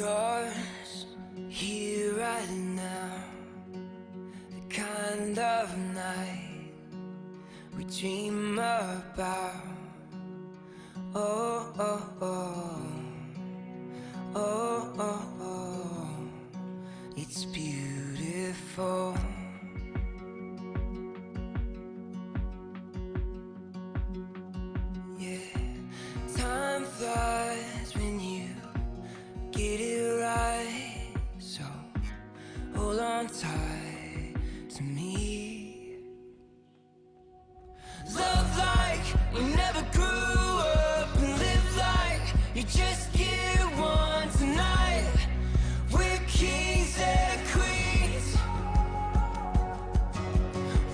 Yours, here right now, the kind of night we dream about. Oh, oh, oh, oh, oh, oh, it's beautiful. Yeah, time flies when you get it right, so hold on tight to me. Love like you never grew up, and live like you just get one tonight. We're kings and queens.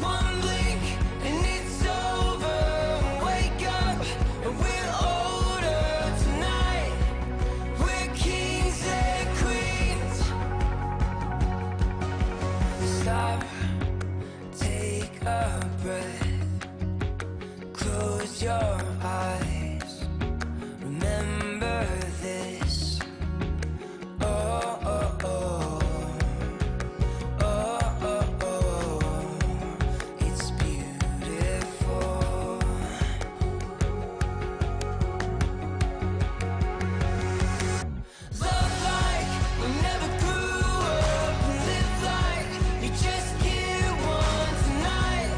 One blink and it's over. Wake up and we're older tonight. We're kings and queens. Stop, take a breath, close your eyes, remember this. Oh, oh, oh, oh, oh, oh, it's beautiful. Love like we never grew up, and live like you just get one tonight.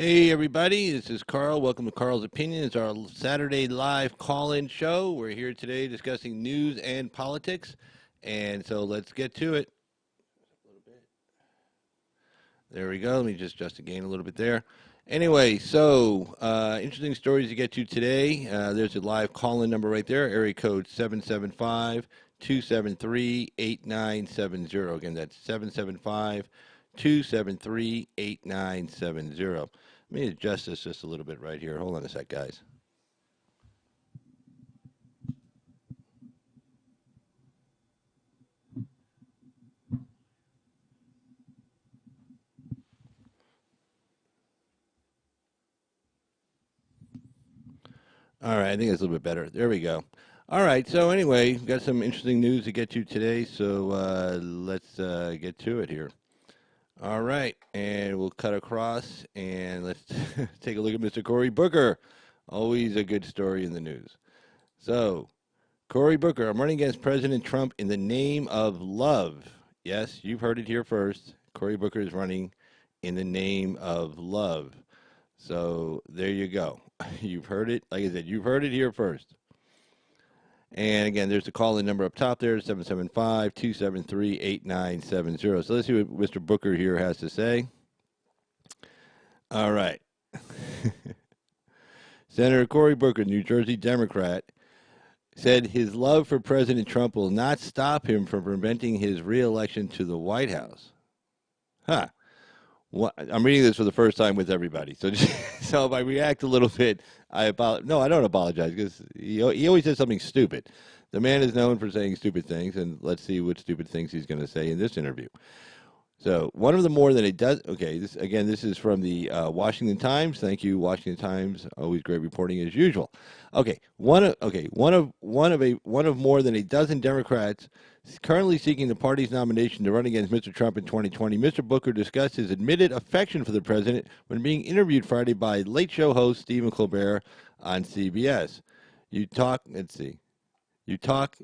Hey everybody, this is Carl. Welcome to Carl's Opinion. It's our Saturday live call-in show. We're here today discussing news and politics, and so let's get to it. There we go. Let me just adjust the gain a little bit there. Anyway, so interesting stories to get to today. There's a live call-in number right there, area code 775-273-8970. Again, that's 775-273-8970. Let me adjust this just a little bit right here. Hold on a sec, guys. All right, I think it's a little bit better. There we go. All right, so anyway, we've got some interesting news to get to today, so let's get to it here. All right, and we'll cut across, and let's take a look at Mr. Cory Booker. Always a good story in the news. So, Cory Booker, I'm running against President Trump in the name of love. Yes, you've heard it here first. Cory Booker is running in the name of love. So, there you go. You've heard it. Like I said, you've heard it here first. And again, there's the call-in number up top there, 775-273-8970. So let's see what Mr. Booker here has to say. All right. Senator Cory Booker, New Jersey Democrat, said his love for President Trump will not stop him from preventing his reelection to the White House. Huh. I'm reading this for the first time with everybody, so so if I react a little bit, I apologize. No, I don't apologize because he always says something stupid. The man is known for saying stupid things, and let's see what stupid things he's going to say in this interview. So one of the more than he does. Okay, this is from the Washington Times. Thank you, Washington Times. Always great reporting as usual. Okay, one of more than a dozen Democrats currently seeking the party's nomination to run against Mr. Trump in 2020. Mr. Booker discussed his admitted affection for the president when being interviewed Friday by Late Show host Stephen Colbert on CBS. Let's see. You talk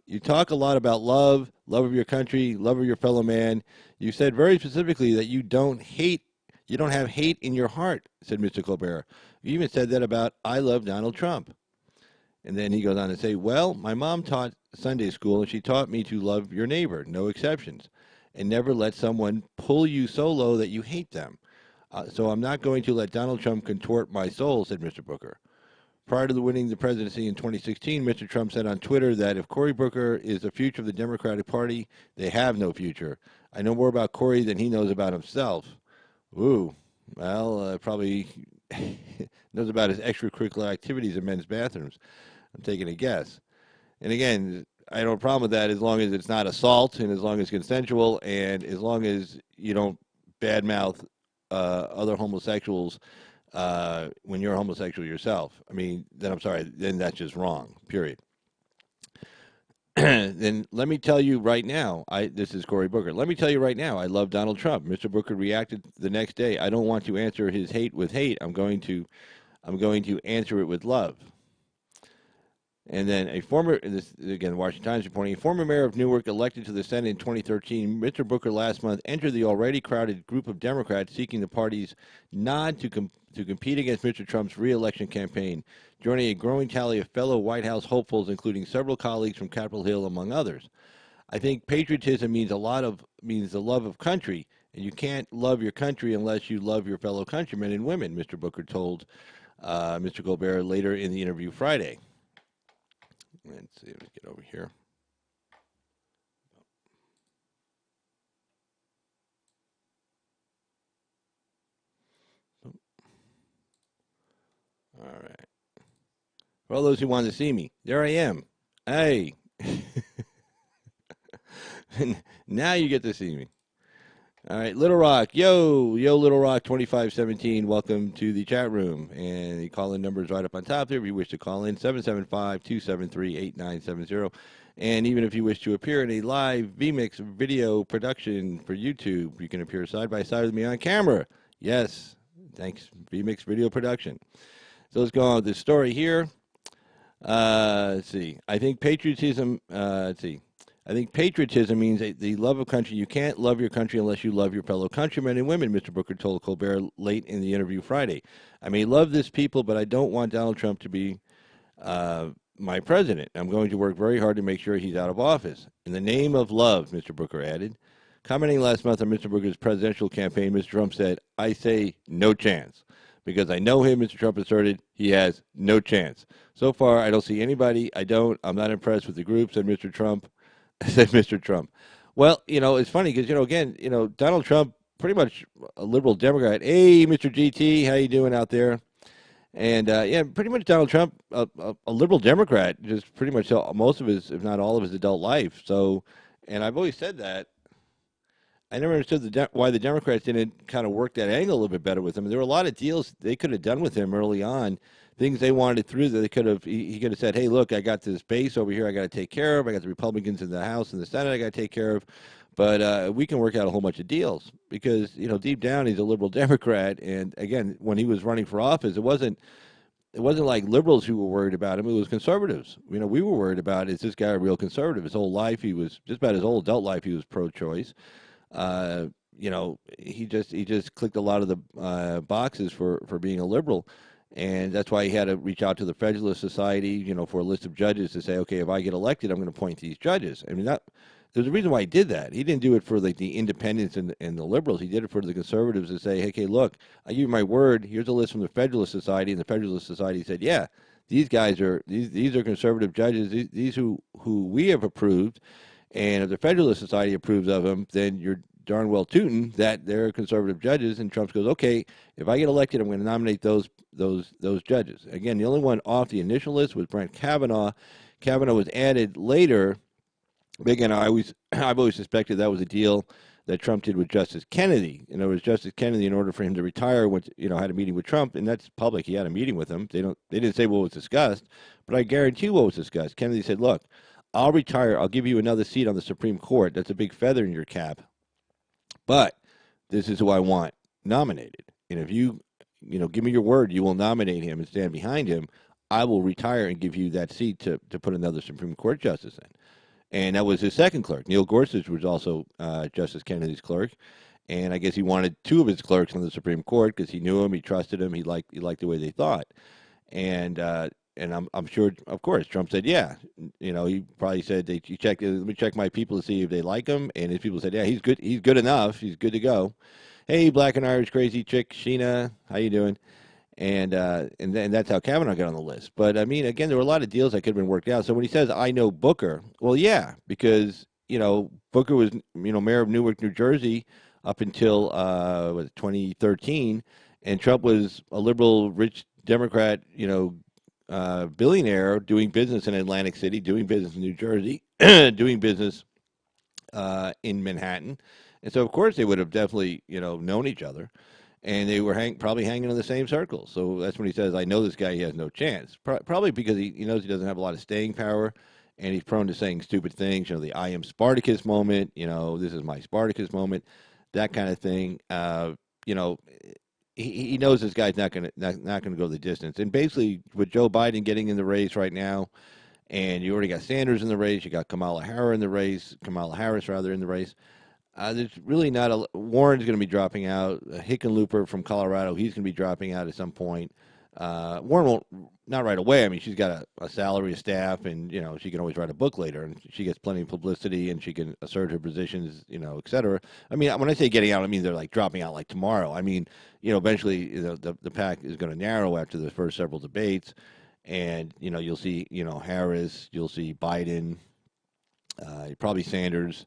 a lot about love of your country, love of your fellow man. You said very specifically that you don't have hate in your heart, said Mr. Colbert. You even said that about I love Donald Trump. And then he goes on to say, well, my mom taught Sunday school, and she taught me to love your neighbor, no exceptions, and never let someone pull you so low that you hate them. So I'm not going to let Donald Trump contort my soul, said Mr. Booker. Prior to winning the presidency in 2016, Mr. Trump said on Twitter that if Cory Booker is the future of the Democratic Party, they have no future. I know more about Cory than he knows about himself. Ooh, well, probably knows about his extracurricular activities in men's bathrooms. I'm taking a guess. And again, I don't have a problem with that as long as it's not assault and as long as it's consensual and as long as you don't badmouth other homosexuals when you're a homosexual yourself. I mean, then I'm sorry, then that's just wrong, period. Then let me tell you right now, this is Cory Booker. Let me tell you right now, I love Donald Trump. Mr. Booker reacted the next day. I don't want to answer his hate with hate. I'm going to answer it with love. And then this again, the Washington Times reporting, a former mayor of Newark elected to the Senate in 2013, Mr. Booker last month entered the already crowded group of Democrats seeking the party's nod to compete against Mr. Trump's re-election campaign, joining a growing tally of fellow White House hopefuls, including several colleagues from Capitol Hill, among others. I think patriotism means the love of country, and you can't love your country unless you love your fellow countrymen and women, Mr. Booker told Mr. Colbert later in the interview Friday. Let's see, let's get over here. All right. For all those who want to see me, there I am. Hey. Now you get to see me. All right, Little Rock. Yo, Little Rock 2517. Welcome to the chat room. And the call-in number is right up on top there. If you wish to call in, 775-273-8970. And even if you wish to appear in a live VMix video production for YouTube, you can appear side by side with me on camera. Yes, thanks, VMix video production. So let's go on with this story here. Let's see. I think patriotism. I I think patriotism means the love of country. You can't love your country unless you love your fellow countrymen and women, Mr. Booker told Colbert late in the interview Friday. I may love this people, but I don't want Donald Trump to be my president. I'm going to work very hard to make sure he's out of office. In the name of love, Mr. Booker added. Commenting last month on Mr. Booker's presidential campaign, Mr. Trump said, I say no chance. Because I know him, Mr. Trump asserted, he has no chance. So far, I don't see anybody. I'm not impressed with the group, said Mr. Trump. Said Mr. Trump. Well, it's funny because, again, Donald Trump, pretty much a liberal Democrat. Hey, Mr. GT, how you doing out there? And, yeah, pretty much Donald Trump, a liberal Democrat, just pretty much most of his, if not all of his adult life. So, and I've always said that. I never understood why the Democrats didn't kind of work that angle a little bit better with him. There were a lot of deals they could have done with him early on, things they wanted through that they could have. He could have said, "Hey, look, I got this base over here. I got to take care of. I got the Republicans in the House and the Senate. I got to take care of." But we can work out a whole bunch of deals because deep down he's a liberal Democrat. And again, when he was running for office, it wasn't like liberals who were worried about him. It was conservatives. We were worried about, is this guy a real conservative? His whole life, he was just about his whole adult life, he was pro-choice. He just clicked a lot of the boxes for being a liberal, and that's why he had to reach out to the Federalist Society, for a list of judges to say, okay, if I get elected, I'm going to appoint these judges. I mean, there's a reason why he did that. He didn't do it for like the independents and the liberals. He did it for the conservatives to say, hey, okay, look, I give you my word. Here's a list from the Federalist Society, and the Federalist Society said, yeah, these guys are these are conservative judges. These who we have approved. And if the Federalist Society approves of them, then you're darn well tooting that they're conservative judges. And Trump goes, okay, if I get elected, I'm going to nominate those judges. Again, the only one off the initial list was Brett Kavanaugh. Kavanaugh was added later. Again, I've always suspected that was a deal that Trump did with Justice Kennedy. In other words, Justice Kennedy, in order for him to retire, had a meeting with Trump, and that's public. He had a meeting with him. They didn't say what was discussed, but I guarantee what was discussed. Kennedy said, look, I'll retire. I'll give you another seat on the Supreme Court. That's a big feather in your cap. But this is who I want nominated. And if you give me your word, you will nominate him and stand behind him, I will retire and give you that seat to put another Supreme Court justice in. And that was his second clerk. Neil Gorsuch was also Justice Kennedy's clerk. And I guess he wanted two of his clerks on the Supreme Court because he knew him, he trusted him, he liked the way they thought. And I'm sure, of course, Trump said, yeah. He probably said, let me check my people to see if they like him. And his people said, yeah, he's good. He's good enough. He's good to go. Hey, black and Irish crazy chick, Sheena, how you doing? And that's how Kavanaugh got on the list. But, I mean, again, there were a lot of deals that could have been worked out. So when he says, I know Booker, well, yeah, because, Booker was, mayor of Newark, New Jersey up until 2013. And Trump was a liberal, rich Democrat, billionaire doing business in Atlantic City, doing business in New Jersey, doing business in Manhattan. And so, of course, they would have definitely, known each other. And they were probably hanging in the same circle. So that's when he says, I know this guy, he has no chance. Probably because he knows he doesn't have a lot of staying power, and he's prone to saying stupid things, the I am Spartacus moment, this is my Spartacus moment, that kind of thing. He knows this guy's not going to go the distance. And basically, with Joe Biden getting in the race right now, and you already got Sanders in the race, you got Kamala Harris in the race. There's really not a. Warren's going to be dropping out. Hickenlooper from Colorado, he's going to be dropping out at some point. Warren won't, not right away. I mean, she's got a salary, a staff, and she can always write a book later, and she gets plenty of publicity, and she can assert her positions, et cetera. I mean, when I say getting out, I mean they're like dropping out like tomorrow. I mean, eventually the pack is going to narrow after the first several debates, and you'll see Harris, you'll see Biden, probably Sanders.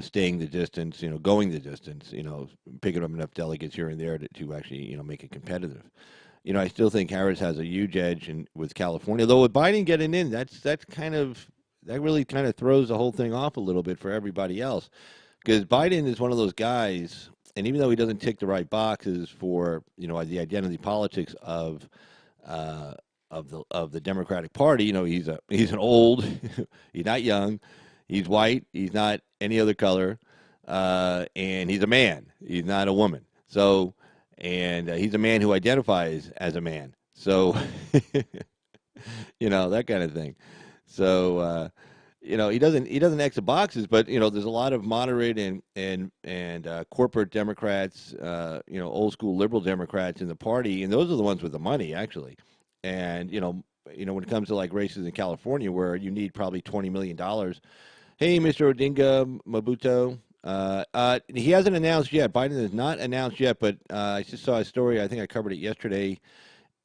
Staying the distance, going the distance, picking up enough delegates here and there to actually, make it competitive. I still think Harris has a huge edge with California, though with Biden getting in, that really kind of throws the whole thing off a little bit for everybody else, because Biden is one of those guys, and even though he doesn't tick the right boxes for, the identity politics of the Democratic Party, he's an old, he's not young. He's white. He's not any other color, and he's a man. He's not a woman. So, and he's a man who identifies as a man. So, that kind of thing. So, he doesn't X the boxes, but there's a lot of moderate and corporate Democrats, old school liberal Democrats in the party, and those are the ones with the money actually. And when it comes to like races in California where you need probably $20 million. Hey, Mr. Odinga Mabuto. He hasn't announced yet. Biden has not announced yet, but I just saw a story. I think I covered it yesterday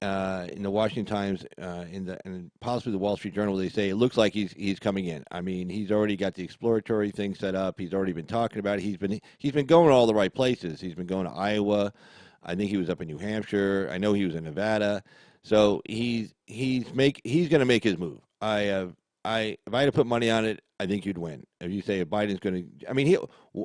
in the Washington Times, and possibly the Wall Street Journal. They say it looks like he's coming in. I mean, he's already got the exploratory thing set up. He's already been talking about it. He's been going to all the right places. He's been going to Iowa. I think he was up in New Hampshire. I know he was in Nevada. So he's going to make his move. If I had to put money on it, I think you'd win. If you say if Biden's going to, I mean,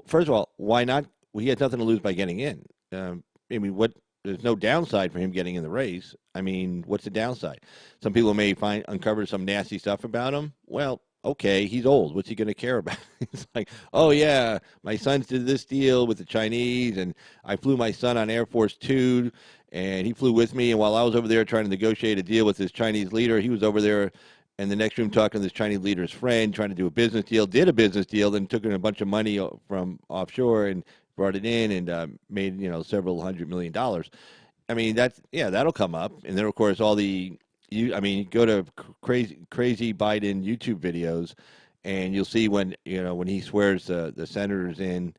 first of all, why not? Well, he has nothing to lose by getting in. I mean, what? There's no downside for him getting in the race. I mean, what's the downside? Some people may uncover some nasty stuff about him. Well, okay, he's old. What's he going to care about? It's like, oh yeah, my son did this deal with the Chinese, and I flew my son on Air Force Two, and he flew with me. And while I was over there trying to negotiate a deal with this Chinese leader, he was over there in the next room talking to this Chinese leader's friend, trying to do a business deal. Did a business deal, then took in a bunch of money from offshore and brought it in and made several $100 million. I mean that'll come up, and then of course all the go to crazy Biden YouTube videos, and you'll see when he swears the senators in,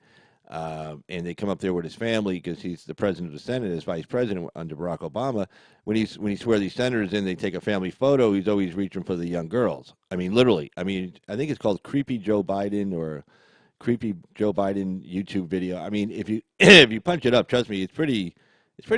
and they come up there with his family because he's the president of the Senate as vice president under Barack Obama. When he swears these senators in, they take a family photo. He's always reaching for the young girls. I mean literally. I mean I think it's called Creepy Joe Biden or Creepy Joe Biden YouTube video. I mean, if you if you punch it up, trust me, it's pretty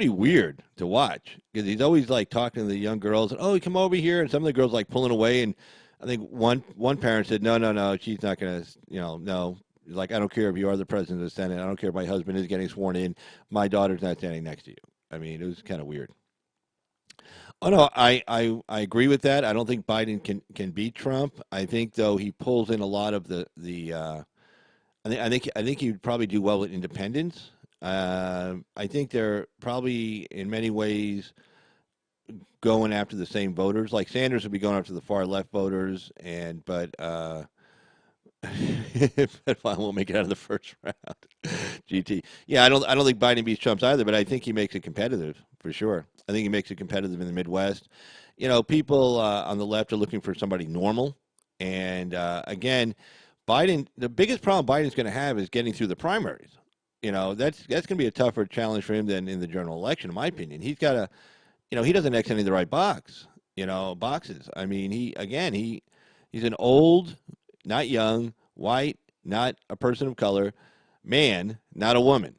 weird to watch because he's always like talking to the young girls. And, oh, come over here, and some of the girls like pulling away. And I think one parent said, no, she's not gonna, no. Like, I don't care if you are the president of the Senate. I don't care if my husband is getting sworn in. My daughter's not standing next to you. I mean, it was kind of weird. Oh no, I agree with that. I don't think Biden can beat Trump. I think though he pulls in a lot of the I think he'd probably do well with independents. I think they're probably in many ways going after the same voters. Like Sanders would be going after the far left voters, but I won't make it out of the first round. GT. Yeah, I don't think Biden beats Trump either, but I think he makes it competitive for sure. I think he makes it competitive in the Midwest. People on the left are looking for somebody normal, and again. Biden, the biggest problem Biden's going to have is getting through the primaries. That's going to be a tougher challenge for him than in the general election, in my opinion. He's got to, he doesn't X any of the right boxes. I mean, he's an old, not young, white, not a person of color, man, not a woman,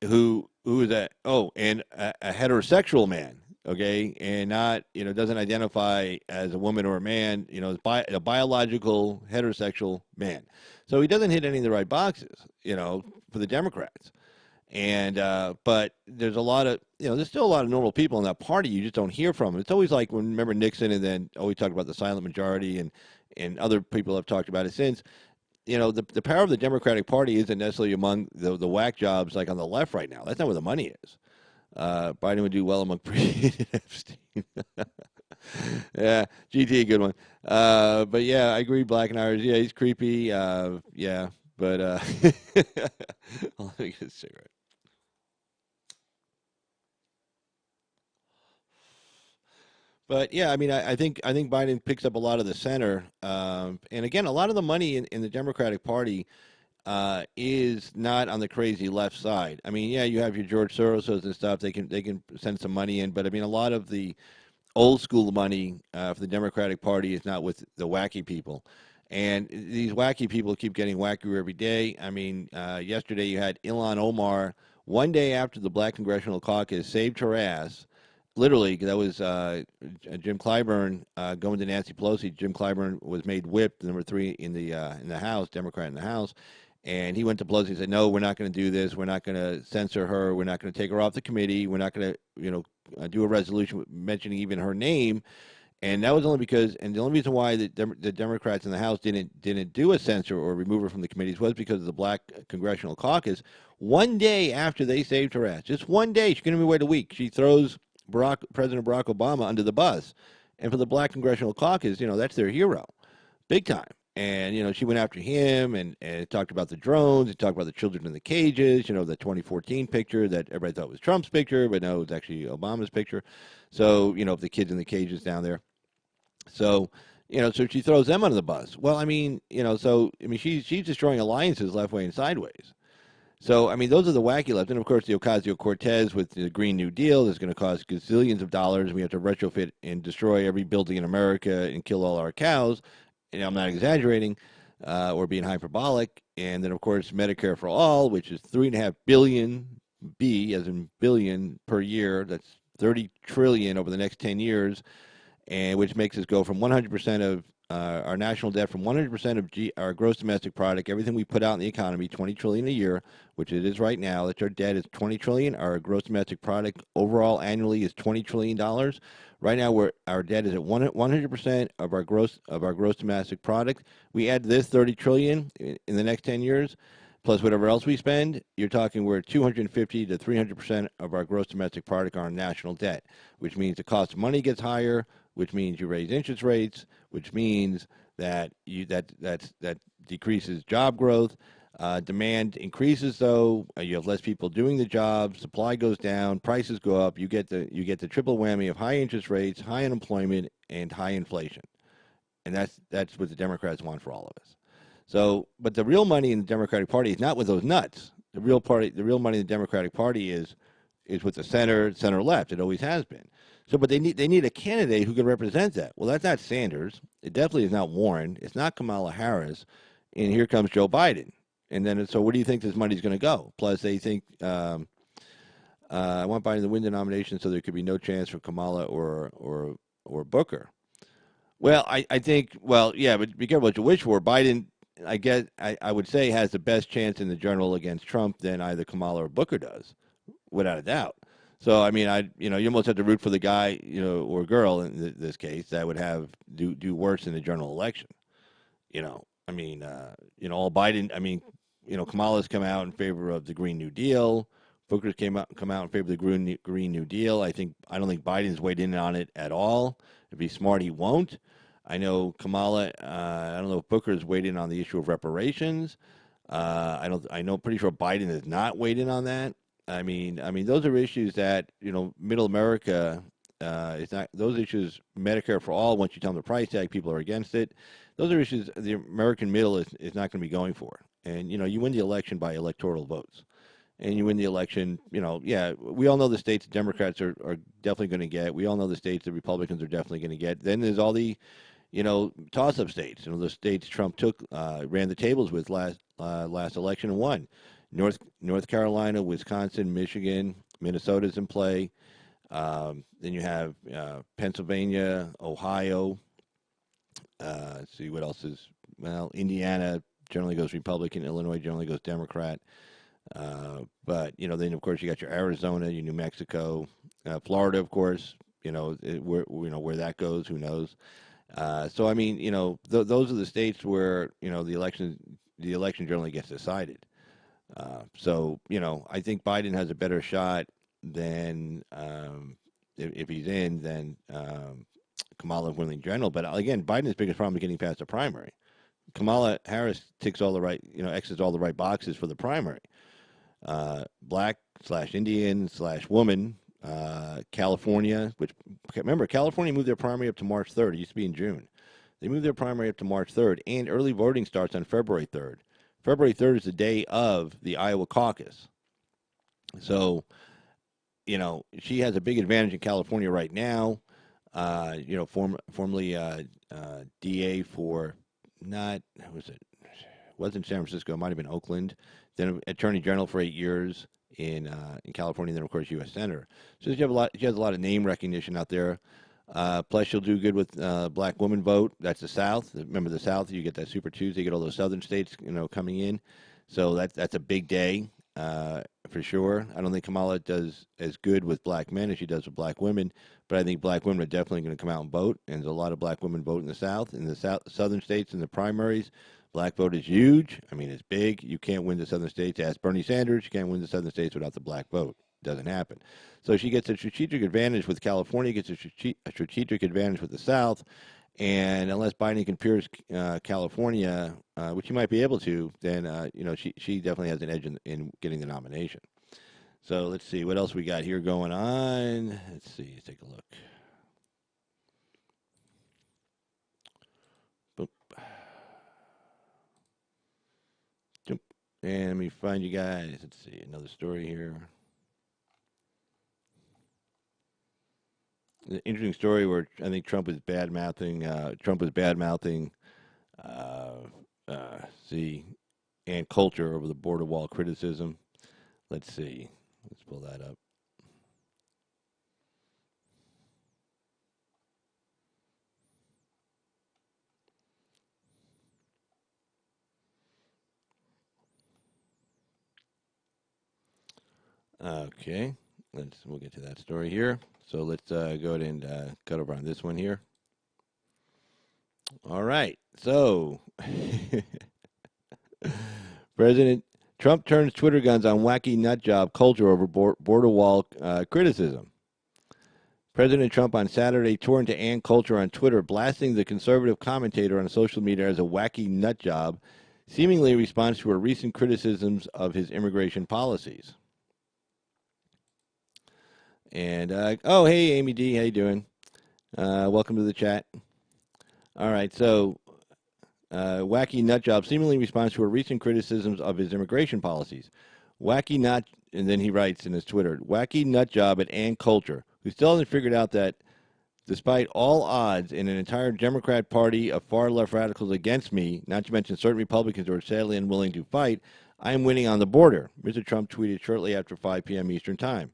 who is a heterosexual man. Okay, and not doesn't identify as a woman or a man. Is a biological heterosexual man. So he doesn't hit any of the right boxes. For the Democrats. And but there's a lot of there's still a lot of normal people in that party. You just don't hear from them. It's always like remember Nixon, and then always talk about the silent majority, and other people have talked about it since. The power of the Democratic Party isn't necessarily among the whack jobs like on the left right now. That's not where the money is. Biden would do well among Epstein. Yeah, GT, good one. But yeah, I agree. Black and Irish. Yeah, he's creepy. Yeah, but let me get a cigarette. But yeah, I mean, I think Biden picks up a lot of the center, and again, a lot of the money in the Democratic Party is not on the crazy left side. I mean, yeah, you have your George Soroses and stuff. They can send some money in, but I mean, a lot of the old school money for the Democratic Party is not with the wacky people, and these wacky people keep getting wackier every day. I mean, yesterday you had Ilhan Omar, one day after the Black Congressional Caucus saved her ass. Literally, that was Jim Clyburn going to Nancy Pelosi. Jim Clyburn was made whip, number 3 in the House, Democrat in the House, and he went to Pelosi and said, "No, we're not going to do this. We're not going to censor her. We're not going to take her off the committee. We're not going to, do a resolution mentioning even her name." And that was only because, and the only reason why the Democrats in the House didn't do a censor or remove her from the committees was because of the Black Congressional Caucus. One day after they saved her ass, just one day, she couldn't even wait a week. She throws President Barack Obama under the bus. And for the Black Congressional Caucus, that's their hero, big time. And, she went after him and talked about the drones. It talked about the children in the cages, the 2014 picture that everybody thought was Trump's picture, but no, it was actually Obama's picture. So, the kids in the cages down there. So, so she throws them under the bus. Well, she's destroying alliances left way and sideways. So, those are the wacky left. And, of course, the Ocasio-Cortez with the Green New Deal is going to cost gazillions of dollars. We have to retrofit and destroy every building in America and kill all our cows. I'm not exaggerating or being hyperbolic. And then, of course, Medicare for All, which is $3.5 billion, B as in billion per year. That's $30 trillion over the next 10 years, and which makes us go from 100% of our national debt, from 100% of our gross domestic product, everything we put out in the economy, $20 trillion a year, which it is right now. That our debt is $20 trillion. Our gross domestic product overall annually is $20 trillion. Right now, our debt is at 100% of our gross domestic product. We add this $30 trillion in the next 10 years, plus whatever else we spend. You're talking we're at 250 to 300% of our gross domestic product on national debt, which means the cost of money gets higher, which means you raise interest rates, which means that that decreases job growth. Demand increases, though. You have less people doing the job. Supply goes down. Prices go up. You get the triple whammy of high interest rates, high unemployment, and high inflation. And that's what the Democrats want for all of us. So, but the real money in the Democratic Party is not with those nuts. The real money in the Democratic Party is with the center left. It always has been. So, but they need a candidate who can represent that. Well, that's not Sanders. It definitely is not Warren. It's not Kamala Harris. And here comes Joe Biden. And then, so where do you think this money's going to go? Plus, they think I want Biden to win the nomination, so there could be no chance for Kamala or Booker. Well, I think, yeah, but be careful what you wish for. Biden, I would say, has the best chance in the general against Trump than either Kamala or Booker does, without a doubt. So, you almost have to root for the guy, or girl in this case that would do worse in the general election. All Biden, Kamala's come out in favor of the Green New Deal. Booker's come out in favor of the Green New Deal. I don't think Biden's weighed in on it at all. If he's smart, he won't. I know Kamala. I don't know if Booker's weighed in on the issue of reparations. Pretty sure Biden has not weighed in on that. Those are issues that middle America is not. Those issues, Medicare for all. Once you tell them the price tag, people are against it. Those are issues the American middle is not going to be going for. And you win the election by electoral votes, and you win the election. We all know the states the Democrats are definitely going to get. We all know the states the Republicans are definitely going to get. Then there's all the toss-up states. The states Trump ran the tables with last election and won. North Carolina, Wisconsin, Michigan, Minnesota's in play. Then you have Pennsylvania, Ohio. Let's see what else is. Well, Indiana generally goes Republican. Illinois generally goes Democrat. But then of course you got your Arizona, your New Mexico, Florida, of course. Where that goes, who knows? Those are the states where the election generally gets decided. I think Biden has a better shot than if he's in than Kamala winning general. But again, Biden's biggest problem is getting past the primary. Kamala Harris ticks all the right, exits all the right boxes for the primary. Black/Indian/woman, California, which, remember, California moved their primary up to March 3rd. It used to be in June. They moved their primary up to March 3rd, and early voting starts on February 3rd. February 3rd is the day of the Iowa caucus. So, she has a big advantage in California right now. Formerly DA for wasn't San Francisco, it might have been Oakland, then Attorney General for 8 years in California, then of course U.S. Senator. So she has a lot of name recognition out there. Plus she'll do good with black women vote. That's the South. Remember the South, you get that Super Tuesday, you get all those southern states coming in. So that's a big day for sure. I don't think Kamala does as good with black men as she does with black women, but I think black women are definitely going to come out and vote, and there's a lot of black women vote in the South. In the southern states, in the primaries, black vote is huge. It's big. You can't win the southern states. Ask Bernie Sanders. You can't win the southern states without the black vote. It doesn't happen. So she gets a strategic advantage with California, gets a strategic advantage with the South, And unless Biden can pierce California, which he might be able to, then she definitely has an edge in getting the nomination. So let's see what else we got here going on. Let's see, let's take a look. Boop. And let me find you guys. Let's see another story here. An interesting story where I think Trump was bad mouthing. Uh, see, and Coulter over the border wall criticism. Let's see. Let's pull that up. Okay, we'll get to that story here. So let's go ahead and cut over on this one here. All right. So President Trump turns Twitter guns on wacky nut job Coulter over border wall criticism. President Trump on Saturday turned to Ann Coulter on Twitter, blasting the conservative commentator on social media as a wacky nut job, seemingly in response to her recent criticisms of his immigration policies. And oh, hey, Amy D, how you doing? Welcome to the chat. All right, so wacky nut job seemingly responds to her recent criticisms of his immigration policies. Wacky nut, and then he writes in his Twitter, wacky nut job at Ann Coulter, who still hasn't figured out that despite all odds in an entire Democrat Party of far left radicals against me, not to mention certain Republicans who are sadly unwilling to fight, I am winning on the border, Mr. Trump tweeted shortly after 5 p.m. Eastern Time.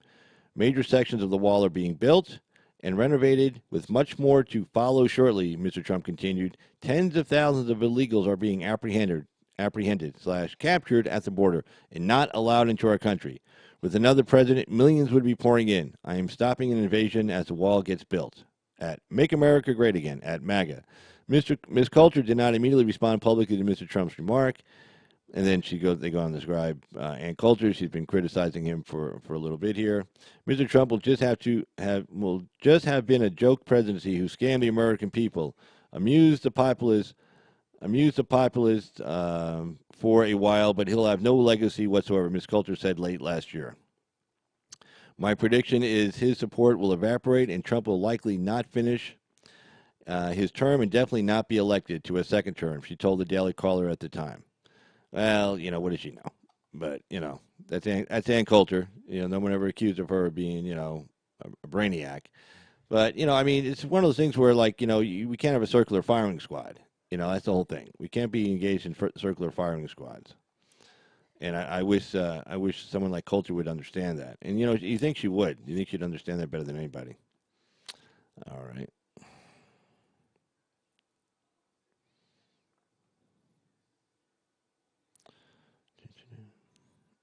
Major sections of the wall are being built and renovated, with much more to follow shortly, Mr. Trump continued. Tens of thousands of illegals are being apprehended/captured at the border and not allowed into our country. With another president, millions would be pouring in. I am stopping an invasion as the wall gets built. At Make America Great Again, at MAGA. Ms. Coulter did not immediately respond publicly to Mr. Trump's remark. And then they go on to describe Ann Coulter. She's been criticizing him for a little bit here. Mr. Trump will just have been a joke presidency who scammed the American people, amused the populace for a while, but he'll have no legacy whatsoever, Ms. Coulter said late last year. My prediction is his support will evaporate, and Trump will likely not finish his term and definitely not be elected to a second term, she told the Daily Caller at the time. Well, what does she know? But, that's Ann Coulter. No one ever accused of her of being, a brainiac. But, it's one of those things where, we can't have a circular firing squad. That's the whole thing. We can't be engaged in circular firing squads. And I wish someone like Coulter would understand that. And, you think she would. You think she'd understand that better than anybody. All right.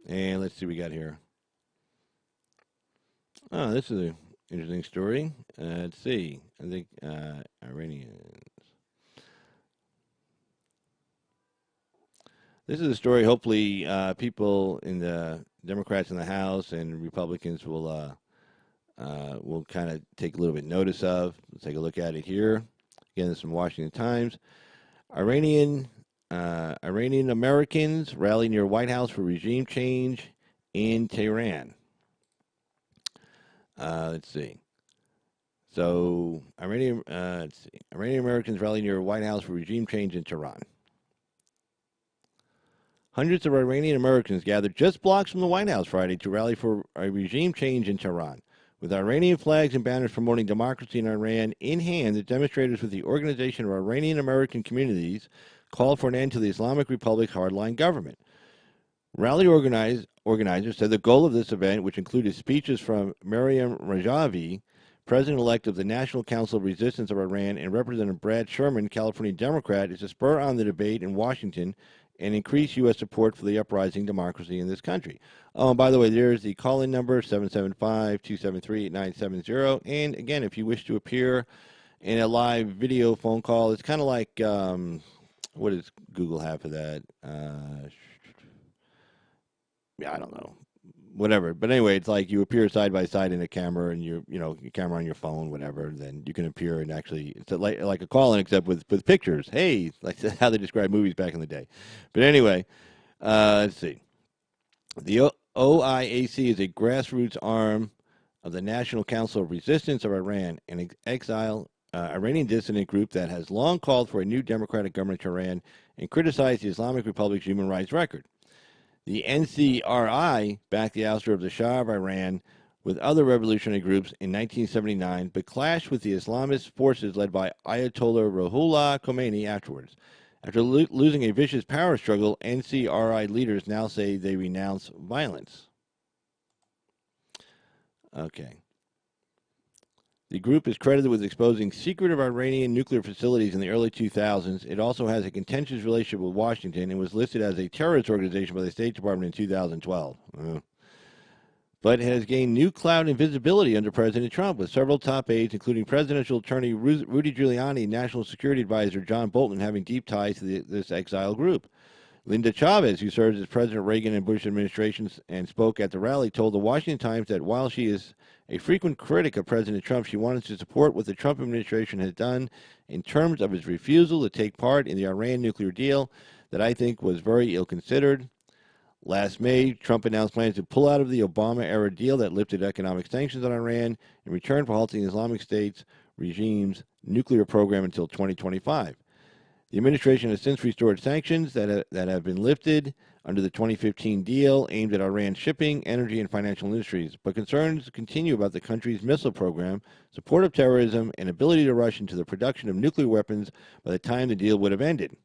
And let's see what we got here. Oh, this is an interesting story. Let's see. I think Iranians. This is a story hopefully people in the Democrats in the House and Republicans will kind of take a little bit notice of. Let's take a look at it here. Again, this is from Washington Times. Iranian Americans rally near White House for regime change in Tehran. Let's see. So, Iranian Americans rally near White House for regime change in Tehran. Hundreds of Iranian Americans gathered just blocks from the White House Friday to rally for a regime change in Tehran. With Iranian flags and banners promoting democracy in Iran in hand, the demonstrators with the Organization of Iranian American Communities called for an end to the Islamic Republic hardline government. Rally organizers said the goal of this event, which included speeches from Maryam Rajavi, president-elect of the National Council of Resistance of Iran, and Representative Brad Sherman, California Democrat, is to spur on the debate in Washington and increase U.S. support for the uprising democracy in this country. Oh, and by the way, there's the call-in number, 775-273-8970. And again, if you wish to appear in a live video phone call, it's kind of like, what does Google have for that? Yeah, I don't know. whatever. But anyway, it's like you appear side by side in a camera, and your camera on your phone, whatever. Then you can appear and actually it's like a call-in, except with pictures. Hey, like how they described movies back in the day. But anyway, let's see. The OIAC is a grassroots arm of the National Council of Resistance of Iran, an exile Iranian dissident group that has long called for a new democratic government in Iran and criticized the Islamic Republic's human rights record. The NCRI backed the ouster of the Shah of Iran with other revolutionary groups in 1979, but clashed with the Islamist forces led by Ayatollah Ruhollah Khomeini afterwards. After losing a vicious power struggle, NCRI leaders now say they renounce violence. Okay. The group is credited with exposing secretive Iranian nuclear facilities in the early 2000s. It also has a contentious relationship with Washington and was listed as a terrorist organization by the State Department in 2012. But it has gained new clout and visibility under President Trump, with several top aides, including presidential attorney Rudy Giuliani and National Security Advisor John Bolton, having deep ties to this exile group. Linda Chavez, who served as President Reagan and Bush administrations and spoke at the rally, told the Washington Times that while she is a frequent critic of President Trump, she wanted to support what the Trump administration has done in terms of its refusal to take part in the Iran nuclear deal that I think was very ill-considered. Last May, Trump announced plans to pull out of the Obama-era deal that lifted economic sanctions on Iran in return for halting the Islamic State's regime's nuclear program until 2025. The administration has since restored sanctions that have been lifted under the 2015 deal aimed at Iran's shipping, energy, and financial industries, but concerns continue about the country's missile program, support of terrorism, and ability to rush into the production of nuclear weapons by the time the deal would have ended.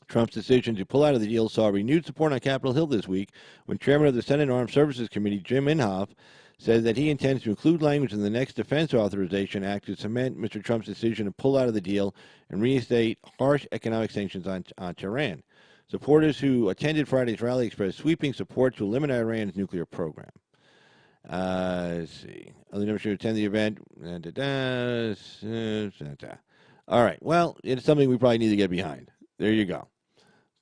Trump's decision to pull out of the deal saw renewed support on Capitol Hill this week when Chairman of the Senate Armed Services Committee, Jim Inhofe, said that he intends to include language in the next Defense Authorization Act to cement Mr. Trump's decision to pull out of the deal and reinstate harsh economic sanctions on Tehran. Supporters who attended Friday's rally expressed sweeping support to eliminate Iran's nuclear program. Let's see. Other members who attend the event. All right. Well, it's something we probably need to get behind. There you go.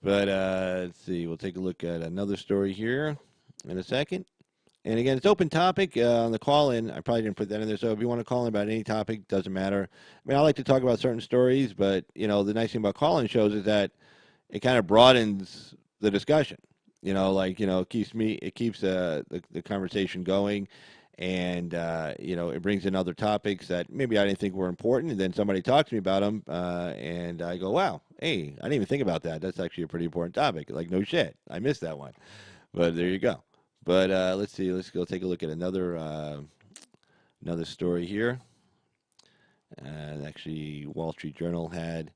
But let's see. We'll take a look at another story here in a second. And again, it's open topic on the call-in. I probably didn't put that in there. So if you want to call in about any topic, doesn't matter. I mean, I like to talk about certain stories, but, the nice thing about call-in shows is that it kind of broadens the discussion. It keeps the conversation going. And, it brings in other topics that maybe I didn't think were important. And then somebody talks to me about them, and I go, wow, hey, I didn't even think about that. That's actually a pretty important topic. Like, no shit. I missed that one. But there you go. But let's see. Let's go take a look at another story here. Actually, Wall Street Journal had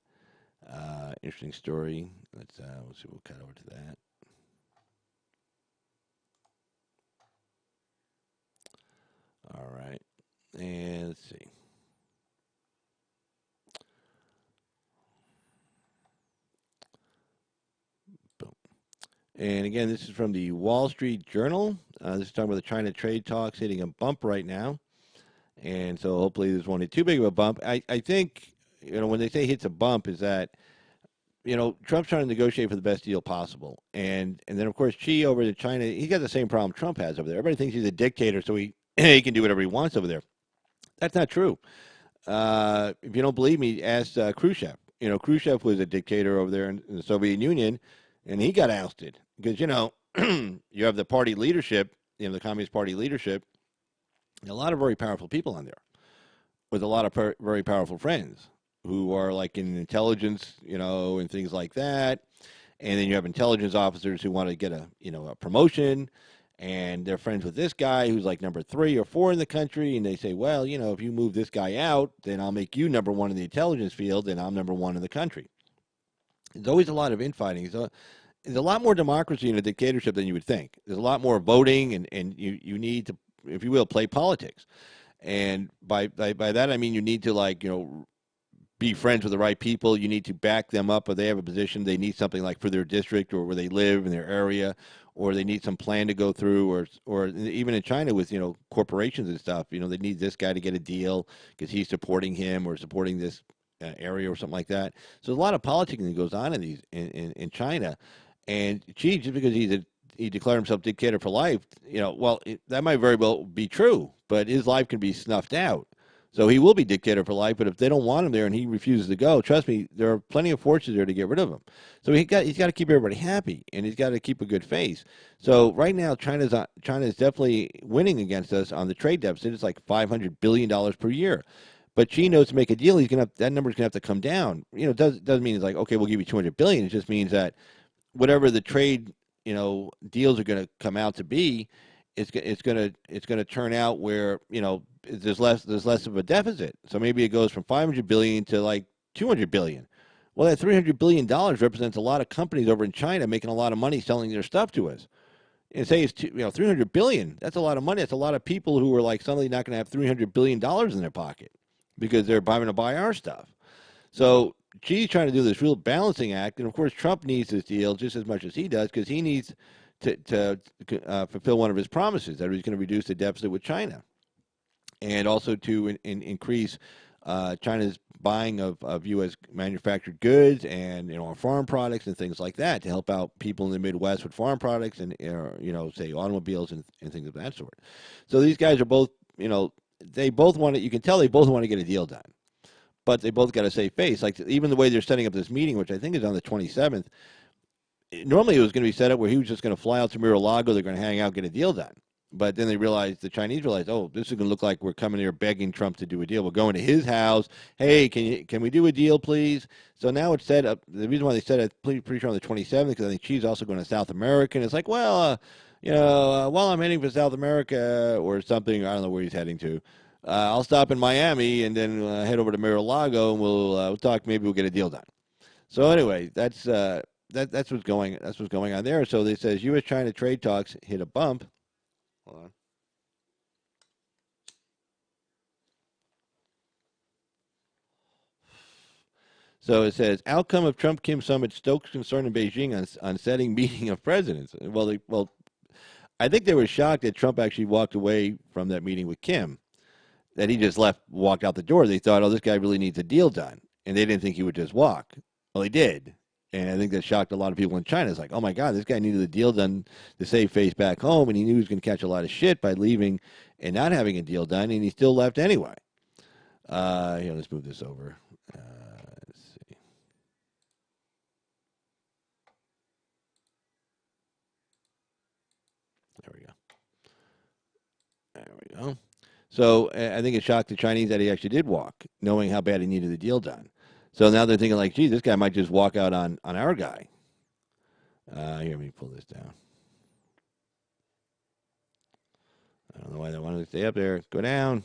interesting story. Let's see. We'll cut over to that. All right, and let's see. And again, this is from the Wall Street Journal. This is talking about the China trade talks hitting a bump right now. And so hopefully this won't hit too big of a bump. I think, when they say hits a bump is that, Trump's trying to negotiate for the best deal possible. And then, of course, Xi over to China, he's got the same problem Trump has over there. Everybody thinks he's a dictator, so he can do whatever he wants over there. That's not true. If you don't believe me, ask Khrushchev. Khrushchev was a dictator over there in the Soviet Union, and he got ousted because, you have the party leadership, the Communist Party leadership, a lot of very powerful people on there with a lot of very powerful friends who are like in intelligence, and things like that. And then you have intelligence officers who want to get a promotion, and they're friends with this guy who's like number 3 or 4 in the country. And they say, well, if you move this guy out, then I'll make you number 1 in the intelligence field, and I'm number 1 in the country. There's always a lot of infighting. So there's a lot more democracy in a dictatorship than you would think. There's a lot more voting, and you need to, if you will, play politics. And by that, I mean you need to, be friends with the right people. You need to back them up, or they have a position. They need something like for their district or where they live in their area, or they need some plan to go through, or even in China with, corporations and stuff, they need this guy to get a deal because he's supporting him or supporting this area or something like that. So there's a lot of politicking that goes on in China. And Xi, just because he's a he declared himself dictator for life. Well, that might very well be true, but his life can be snuffed out. So he will be dictator for life. But if they don't want him there and he refuses to go, trust me, there are plenty of forces there to get rid of him. So he's got to keep everybody happy, and he's got to keep a good face. So right now, China is definitely winning against us on the trade deficit. It's like $500 billion per year. But Xi knows to make a deal, that number's gonna have to come down. Doesn't mean it's like, okay, we'll give you $200 billion. It just means that whatever the trade deals are going to come out to be, it's going to turn out where there's less of a deficit. So maybe it goes from $500 billion to like $200 billion. Well, that $300 billion represents a lot of companies over in China making a lot of money selling their stuff to us. And say it's $300 billion. That's a lot of money. That's a lot of people who are like suddenly not going to have $300 billion in their pocket because they're going to buy our stuff. So Xi's trying to do this real balancing act, and of course Trump needs this deal just as much as he does because he needs to fulfill one of his promises that he's going to reduce the deficit with China, and also to increase China's buying of U.S. manufactured goods and farm products and things like that to help out people in the Midwest with farm products and say automobiles and things of that sort. So these guys are both they both want it. You can tell they both want to get a deal done. But they both got to save face. Like even the way they're setting up this meeting, which I think is on the 27th, normally it was going to be set up where he was just going to fly out to Mar-a-Lago. They're going to hang out, get a deal done. But then the Chinese realized, oh, this is going to look like we're coming here begging Trump to do a deal. We're going to his house. Hey, can we do a deal, please? So now it's set up. The reason why they said it, pretty sure on the 27th, because I think she's also going to South America. And it's like, well, while I'm heading for South America or something, I don't know where he's heading to. I'll stop in Miami and then head over to Mar-a-Lago, and we'll talk. Maybe we'll get a deal done. So anyway, that's what's going on there. So they says U.S.-China trade talks hit a bump. Hold on. So it says outcome of Trump-Kim summit stokes concern in Beijing on setting meeting of presidents. Well, I think they were shocked that Trump actually walked away from that meeting with Kim. That he just walked out the door. They thought, oh, this guy really needs a deal done. And they didn't think he would just walk. Well, he did. And I think that shocked a lot of people in China. It's like, oh, my God, this guy needed a deal done to save face back home, and he knew he was going to catch a lot of shit by leaving and not having a deal done, and he still left anyway. Here, let's move this over. Let's see. There we go. So I think it shocked the Chinese that he actually did walk, knowing how bad he needed the deal done. So now they're thinking like, gee, this guy might just walk out on our guy. Here, let me pull this down. I don't know why they wanted to stay up there. Go down.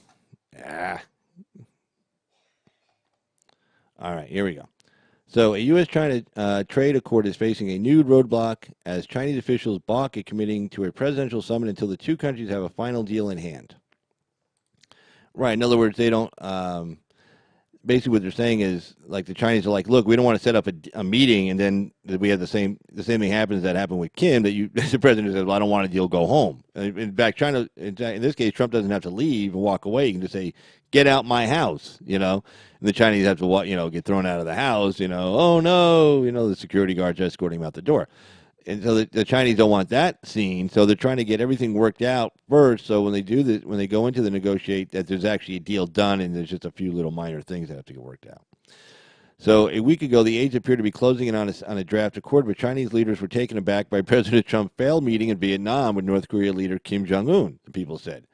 All right, here we go. So a U.S.-China trade accord is facing a new roadblock as Chinese officials balk at committing to a presidential summit until the two countries have a final deal in hand. Right. In other words, they don't. Basically, what they're saying is, like, the Chinese are like, look, we don't want to set up a meeting, and then we have the same thing happens that happened with Kim. That the president says, well, I don't want a deal, go home. In fact, China, in this case, Trump doesn't have to leave and walk away. He can just say, get out my house, And the Chinese have to, get thrown out of the house, Oh no, the security guards escorting him out the door. And so the Chinese don't want that scene, so they're trying to get everything worked out first. So when they do this, when they go into the negotiate, that there's actually a deal done, and there's just a few little minor things that have to get worked out. So a week ago, the aides appeared to be closing in on a draft accord, but Chinese leaders were taken aback by President Trump's failed meeting in Vietnam with North Korea leader Kim Jong-un. The people said.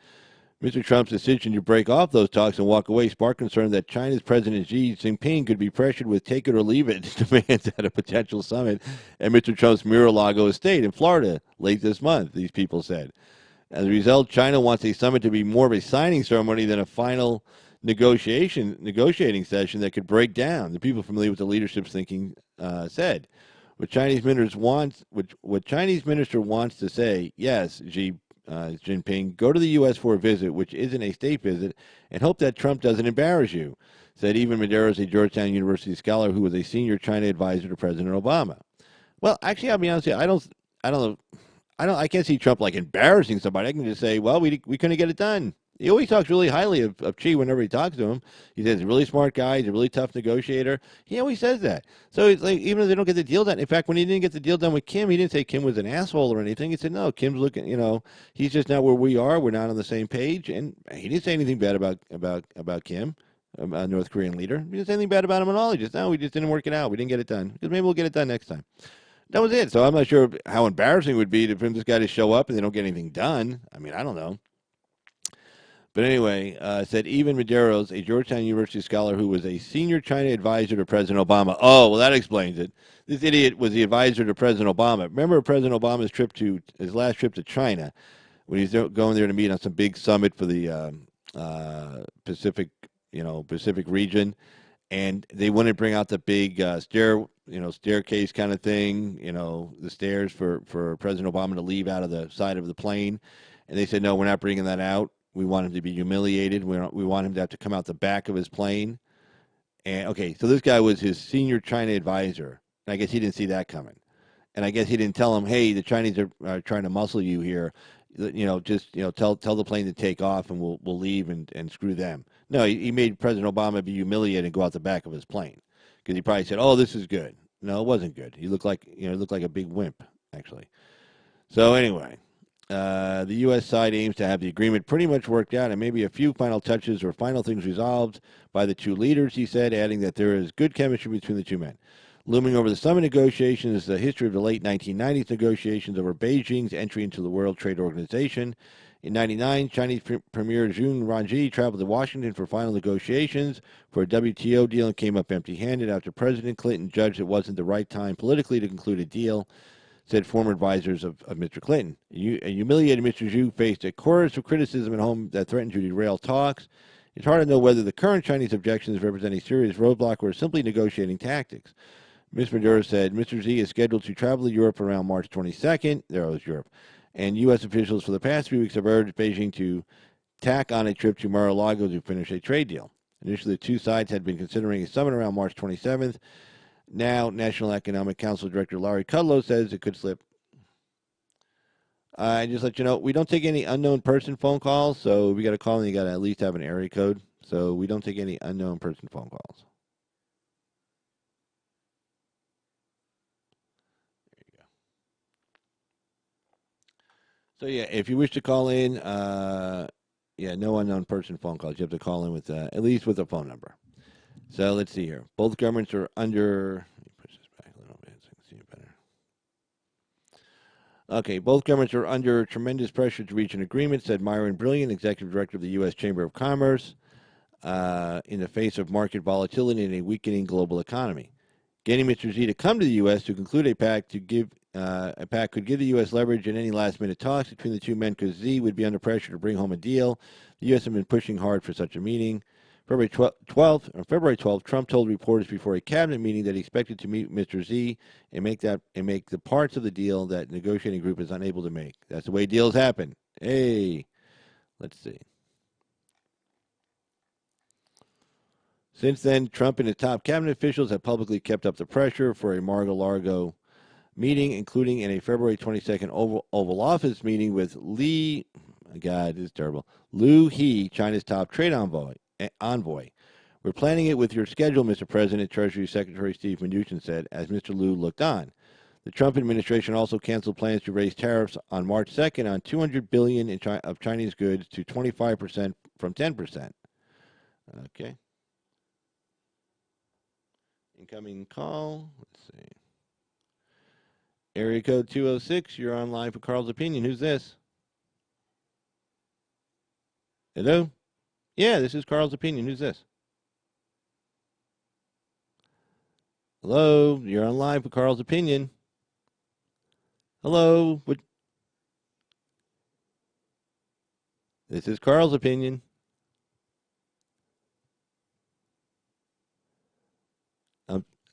Mr. Trump's decision to break off those talks and walk away sparked concern that China's President Xi Jinping could be pressured with take it or leave it demands at a potential summit at Mr. Trump's Mar-a-Lago estate in Florida late this month, these people said. As a result, China wants a summit to be more of a signing ceremony than a final negotiating session that could break down, the people familiar with the leadership's thinking said. What Chinese minister wants to say, yes, Xi Jinping, go to the U.S. for a visit, which isn't a state visit, and hope that Trump doesn't embarrass you, said Eva Medeiros, a Georgetown University scholar who was a senior China advisor to President Obama. Well, actually, I'll be honest with you, I can't see Trump like embarrassing somebody. I can just say, well, we couldn't get it done. He always talks really highly of Xi whenever he talks to him. He says he's a really smart guy. He's a really tough negotiator. He always says that. So it's like, even if they don't get the deal done. In fact, when he didn't get the deal done with Kim, he didn't say Kim was an asshole or anything. He said, no, Kim's looking. He's just not where we are. We're not on the same page. And he didn't say anything bad about Kim, a North Korean leader. He didn't say anything bad about him at all. He just, no, we just didn't work it out. We didn't get it done. Because maybe we'll get it done next time. That was it. So I'm not sure how embarrassing it would be for this guy to show up and they don't get anything done. I mean, I don't know. But anyway, said Evan Medeiros, a Georgetown University scholar who was a senior China advisor to President Obama. Oh, well, that explains it. This idiot was the advisor to President Obama. Remember President Obama's his last trip to China, when he's going there to meet on some big summit for the Pacific region, and they wouldn't bring out the big staircase kind of thing, the stairs for President Obama to leave out of the side of the plane, and they said, no, we're not bringing that out. We want him to be humiliated. We want him to have to come out the back of his plane. And okay, so this guy was his senior China advisor. And I guess he didn't see that coming. And I guess he didn't tell him, hey, the Chinese are trying to muscle you here. Tell the plane to take off and we'll leave and screw them. No, he made President Obama be humiliated and go out the back of his plane because he probably said, oh, this is good. No, it wasn't good. He looked like a big wimp actually. So anyway. The U.S. side aims to have the agreement pretty much worked out and maybe a few final touches or final things resolved by the two leaders, he said, adding that there is good chemistry between the two men. Looming over the summit negotiations is the history of the late 1990s negotiations over Beijing's entry into the World Trade Organization. In 1999, Chinese Premier Zhou Ranji traveled to Washington for final negotiations for a WTO deal and came up empty-handed after President Clinton judged it wasn't the right time politically to conclude a deal, said former advisors of Mr. Clinton. A humiliated Mr. Zhu faced a chorus of criticism at home that threatened to derail talks. It's hard to know whether the current Chinese objections represent a serious roadblock or simply negotiating tactics. Ms. Maduro said Mr. Xi is scheduled to travel to Europe around March 22nd. There was Europe. And U.S. officials for the past 3 weeks have urged Beijing to tack on a trip to Mar-a-Lago to finish a trade deal. Initially, the two sides had been considering a summit around March 27th. Now, National Economic Council Director Larry Kudlow says it could slip. I just let you know, we don't take any unknown person phone calls, so if you got a call, you got to at least have an area code. So we don't take any unknown person phone calls. There you go. So yeah, if you wish to call in, no unknown person phone calls. You have to call in with at least with a phone number. So let's see here. Both governments are under. Let me push this back a little bit so I can see it better. Okay, both governments are under tremendous pressure to reach an agreement, said Myron Brilliant, executive director of the U.S. Chamber of Commerce, in the face of market volatility and a weakening global economy. Getting Mr. Xi to come to the U.S. to conclude a pact could give the U.S. leverage in any last-minute talks between the two men because Xi would be under pressure to bring home a deal. The U.S. has been pushing hard for such a meeting. February 12th, Trump told reporters before a cabinet meeting that he expected to meet Mr. Xi and make the parts of the deal that the negotiating group is unable to make. That's the way deals happen. Hey, let's see. Since then, Trump and his top cabinet officials have publicly kept up the pressure for a Mar-a-Lago meeting, including in a February 22nd Oval Office meeting with Li. God, this is terrible. Liu He, China's top trade envoy. We're planning it with your schedule, Mr. President, Treasury Secretary Steve Mnuchin said as Mr. Liu looked on. The Trump administration also canceled plans to raise tariffs on March 2nd on $200 billion of Chinese goods to 25% from 10%. Okay. Incoming call. Let's see. Area code 206. You're on live for Carl's Opinion. Who's this? Hello? Yeah, this is Carl's Opinion. Who's this? Hello? You're on live for Carl's Opinion. Hello? What? This is Carl's Opinion.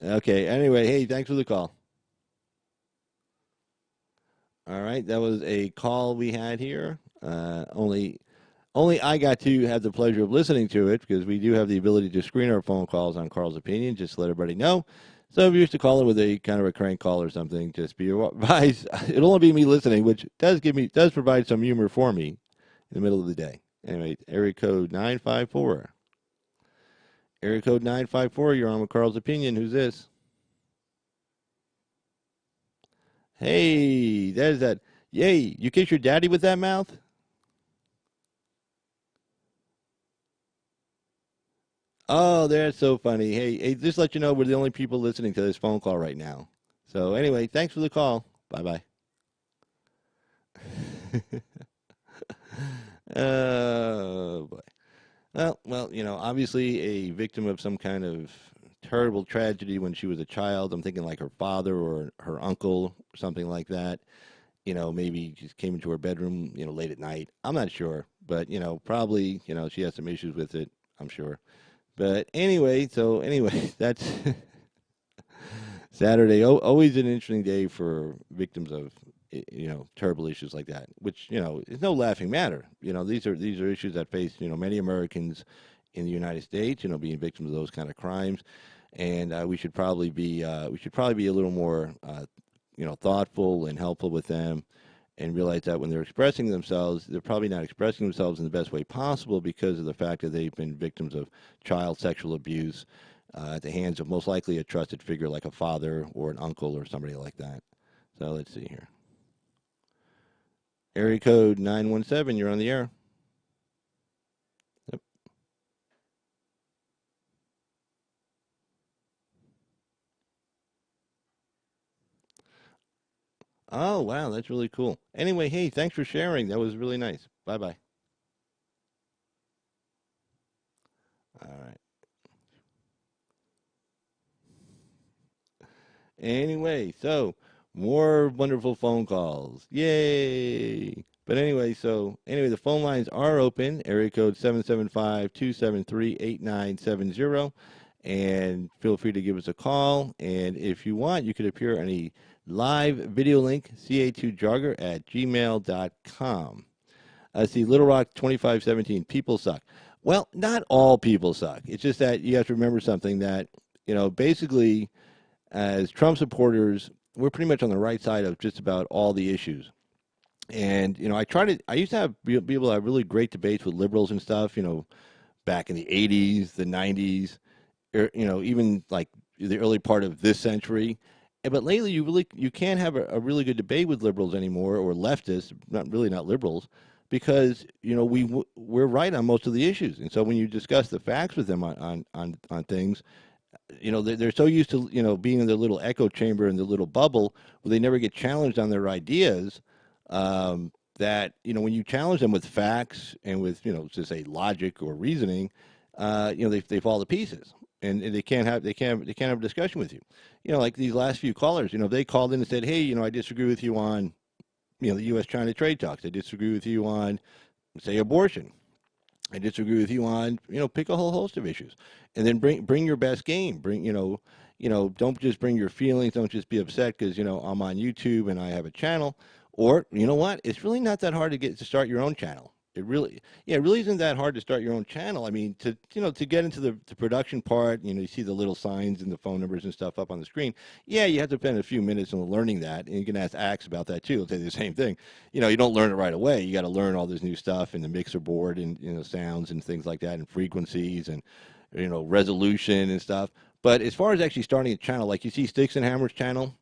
Okay, anyway, hey, thanks for the call. All right, that was a call we had here. Only I got to have the pleasure of listening to it because we do have the ability to screen our phone calls on Carl's Opinion, just to let everybody know. So if you used to call in with a kind of a crank call or something, just be advised. It'll only be me listening, which does provide some humor for me in the middle of the day. Anyway, area code 954. Area code 954, you're on with Carl's Opinion. Who's this? Hey, there's that. Yay, you kiss your daddy with that mouth? Oh, that's so funny. Hey, just let you know we're the only people listening to this phone call right now. So anyway, thanks for the call. Bye bye. Oh boy. Obviously a victim of some kind of terrible tragedy when she was a child. I'm thinking like her father or her uncle, or something like that. Maybe she came into her bedroom, late at night. I'm not sure, but probably, she has some issues with it. I'm sure. But anyway, that's Saturday. Always an interesting day for victims of terrible issues like that. Which is no laughing matter. These are issues that face many Americans in the United States. Being victims of those kind of crimes, and we should probably be a little more thoughtful and helpful with them. And realize that when they're expressing themselves, they're probably not expressing themselves in the best way possible because of the fact that they've been victims of child sexual abuse at the hands of most likely a trusted figure like a father or an uncle or somebody like that. So let's see here. Area code 917, you're on the air. Yep. Oh, wow, that's really cool. Anyway, hey, thanks for sharing. That was really nice. Bye bye. All right. Anyway, so more wonderful phone calls. Yay! But anyway, the phone lines are open. Area code 775-273-8970. And feel free to give us a call. And if you want, you could appear on a live video link, ca2jogger at gmail.com. See, Little Rock 2517, people suck. Well, not all people suck. It's just that you have to remember something that, basically as Trump supporters, we're pretty much on the right side of just about all the issues. And I used to be able to have really great debates with liberals and stuff. Back in the '80s, the '90s, even like the early part of this century. But lately, you can't have a really good debate with liberals anymore or leftists, not liberals, because we're right on most of the issues. And so when you discuss the facts with them on things, they're so used to being in their little echo chamber in their little bubble where they never get challenged on their ideas, that when you challenge them with facts and with to say logic or reasoning, they fall to pieces, and they can't have a discussion with you. Like these last few callers, they called in and said, hey, I disagree with you on the U.S. China trade talks. I disagree with you on, say, abortion. I disagree with you on, pick a whole host of issues, and then bring your best game. Don't just bring your feelings. Don't just be upset because I'm on YouTube and I have a channel. Or you know what? It's really not that hard to start your own channel. It really isn't that hard to start your own channel. I mean, to get into the production part, you see the little signs and the phone numbers and stuff up on the screen. Yeah, you have to spend a few minutes on learning that, and you can ask Axe about that too. He'll say the same thing. You don't learn it right away. You got to learn all this new stuff and the mixer board and sounds and things like that and frequencies and resolution and stuff. But as far as actually starting a channel, like you see Sticks and Hammers channel,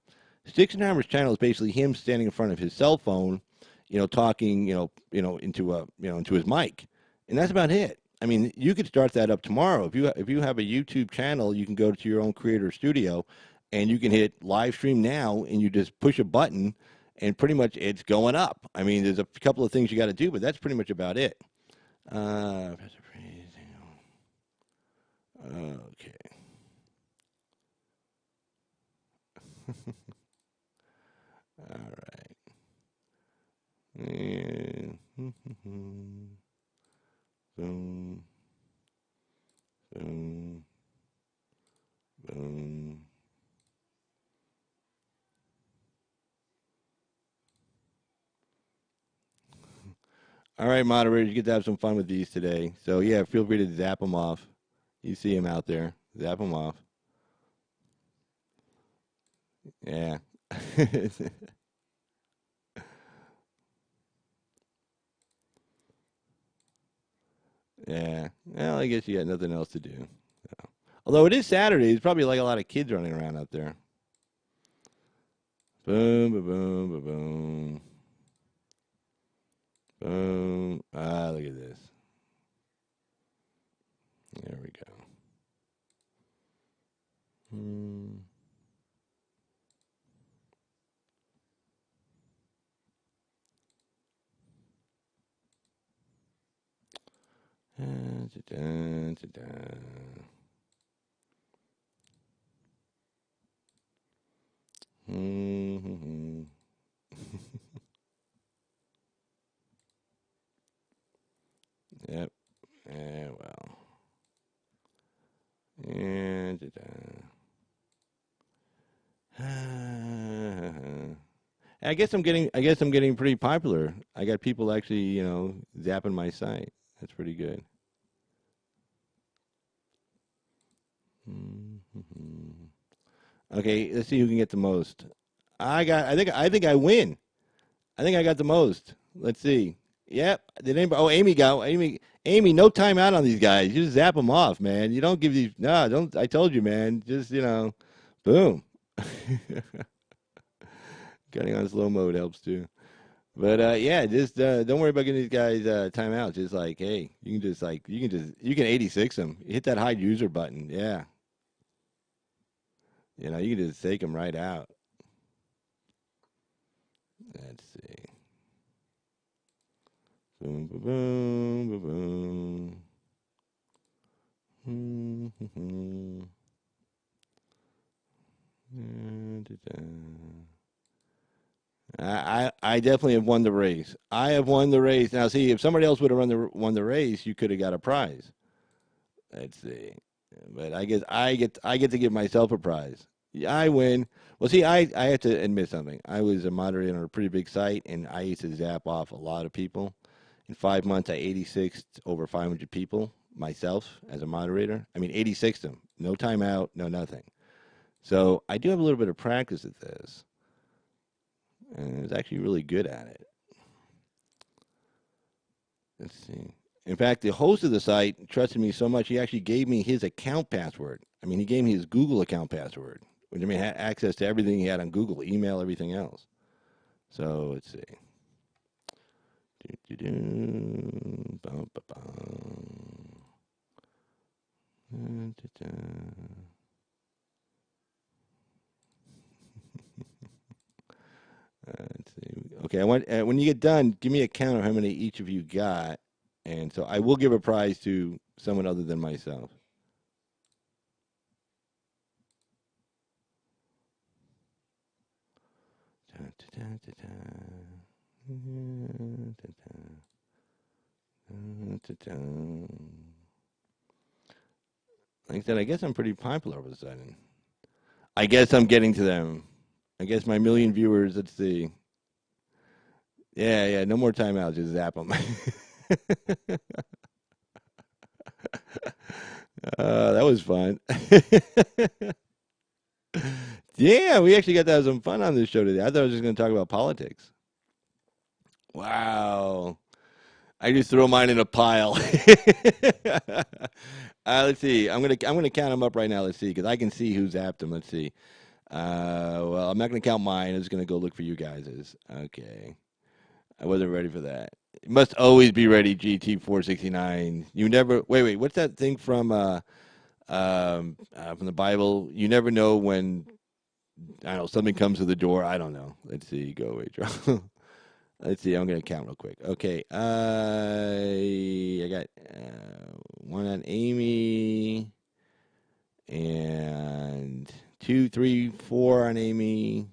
Sticks and Hammers channel is basically him standing in front of his cell phone, talking, into his mic, and that's about it. I mean, you could start that up tomorrow. If you have a YouTube channel, you can go to your own creator studio, and you can hit live stream now, and you just push a button, and pretty much it's going up. I mean, there's a couple of things you got to do, but that's pretty much about it. Uh, okay. All right. And boom, boom, boom. All right, moderators, you get to have some fun with these today. So yeah, feel free to zap them off. You see them out there, zap them off. Yeah. Yeah. Well, I guess you got nothing else to do. So. Although it is Saturday, there's probably like a lot of kids running around out there. Boom, boom, boom, boom, boom. Boom. Ah, look at this. There we go. Hmm. Da-da, da-da. Mm-hmm. Yep. Yeah, well. And I guess I'm getting pretty popular. I got people actually, zapping my site. That's pretty good. Mhm. Okay, let's see who can get the most. I think I win. I think I got the most. Let's see. Yep. Did anybody? Oh, Amy got Amy. Amy, no timeout on these guys. You just zap them off, man. You don't give these. No, don't. I told you, man. Just boom. Getting on slow mode helps too. But yeah, just don't worry about getting these guys timeouts. Just like, hey, you can 86 them. Hit that hide user button. Yeah, you can just take them right out. Let's see. Boom, boom, boom, boom, boom. I definitely have won the race. I have won the race. Now, see, if somebody else would have won the race, you could have got a prize. Let's see. But I get to give myself a prize. Yeah, I win. Well, see, I have to admit something. I was a moderator on a pretty big site, and I used to zap off a lot of people. In 5 months, I 86 over 500 people myself as a moderator. I mean, 86 them. No timeout, no nothing. So I do have a little bit of practice at this, and I was actually really good at it. Let's see. In fact, the host of the site trusted me so much, he actually gave me his account password. I mean, he gave me his Google account password, which I mean, had access to everything he had on Google, email, everything else. So let's see. Bum, bum, bum. Let's see. Okay, I want when you get done, give me a count of how many each of you got, and so I will give a prize to someone other than myself. Like I said, I guess I'm pretty popular all of a sudden. I guess I'm getting to them. I guess my million viewers. Let's see. Yeah, yeah. No more timeouts. Just zap them. That was fun. Yeah, we actually got to have some fun on this show today. I thought I was just going to talk about politics. Wow. I just throw mine in a pile. Let's see. I'm gonna count them up right now. Let's see, because I can see who's zapped them. Let's see. Well, I'm not gonna count mine. I'm just gonna go look for you guys's. Okay. I wasn't ready for that. You must always be ready, GT469. You never wait. What's that thing from the Bible? You never know when I don't know something comes to the door. I don't know. Let's see. Go away, Joe. Let's see. I'm gonna count real quick. Okay. I got one on Amy and 2, 3, 4 on Amy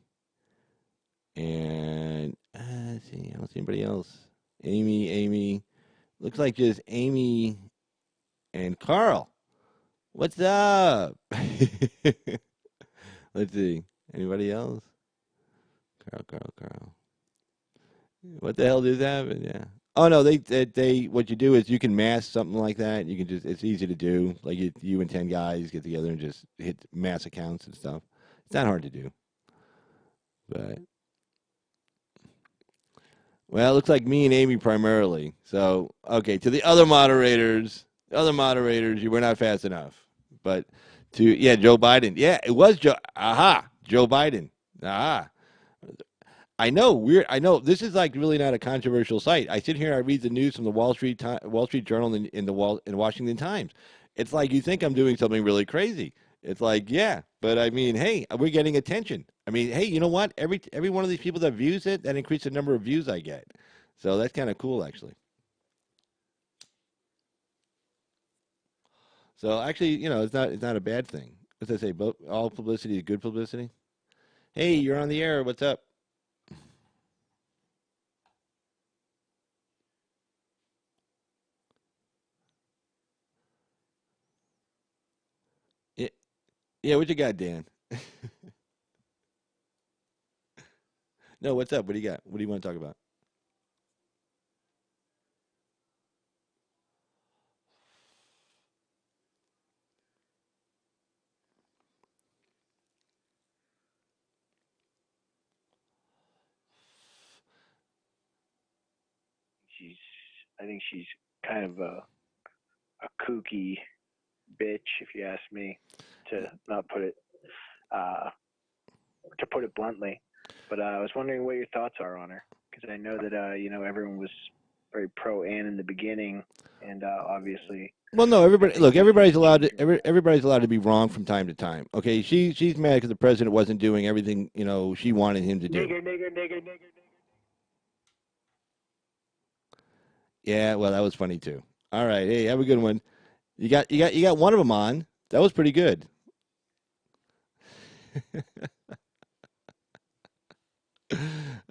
and let's see. I don't see anybody else. Amy. Looks like just Amy and Carl. What's up? Let's see. Anybody else? Carl. What the hell did happen? Yeah. Oh no, they what you do is you can mask something like that. You can just it's easy to do. Like you and 10 guys get together and just hit mass accounts and stuff. It's not hard to do. But well, it looks like me and Amy primarily. So okay, to the other moderators, Other moderators, you were not fast enough. But Joe Biden. Yeah, it was Joe. Aha, Joe Biden. Aha. I know. Weird. I know this is like really not a controversial site. I sit here and I read the news from the Wall Street Journal in the Washington Times. It's like you think I'm doing something really crazy. It's like, yeah, but I mean, hey, we're getting attention. I mean, hey, you know what? Every one of these people that views it, that increases the number of views I get. So that's kind of cool, actually. So actually, it's not a bad thing. As I say, all publicity is good publicity. Hey, you're on the air. What's up? Yeah, yeah, what you got, Dan? No, what's up? What do you got? What do you want to talk about? she's I think she's kind of a kooky bitch, if you ask me, to not put it uh, to put it bluntly. But I was wondering what your thoughts are on her, because I know that everyone was very pro Anne in the beginning, and obviously Well, no, I everybody. think Look, there's been everybody's some allowed to. changes. Everybody's allowed to be wrong from time to time. Okay, she's mad because the president wasn't doing everything she wanted him to do. Nigger, nigger, nigger, nigger, nigger. Yeah, well, that was funny too. All right, hey, have a good one. You got one of them on. That was pretty good.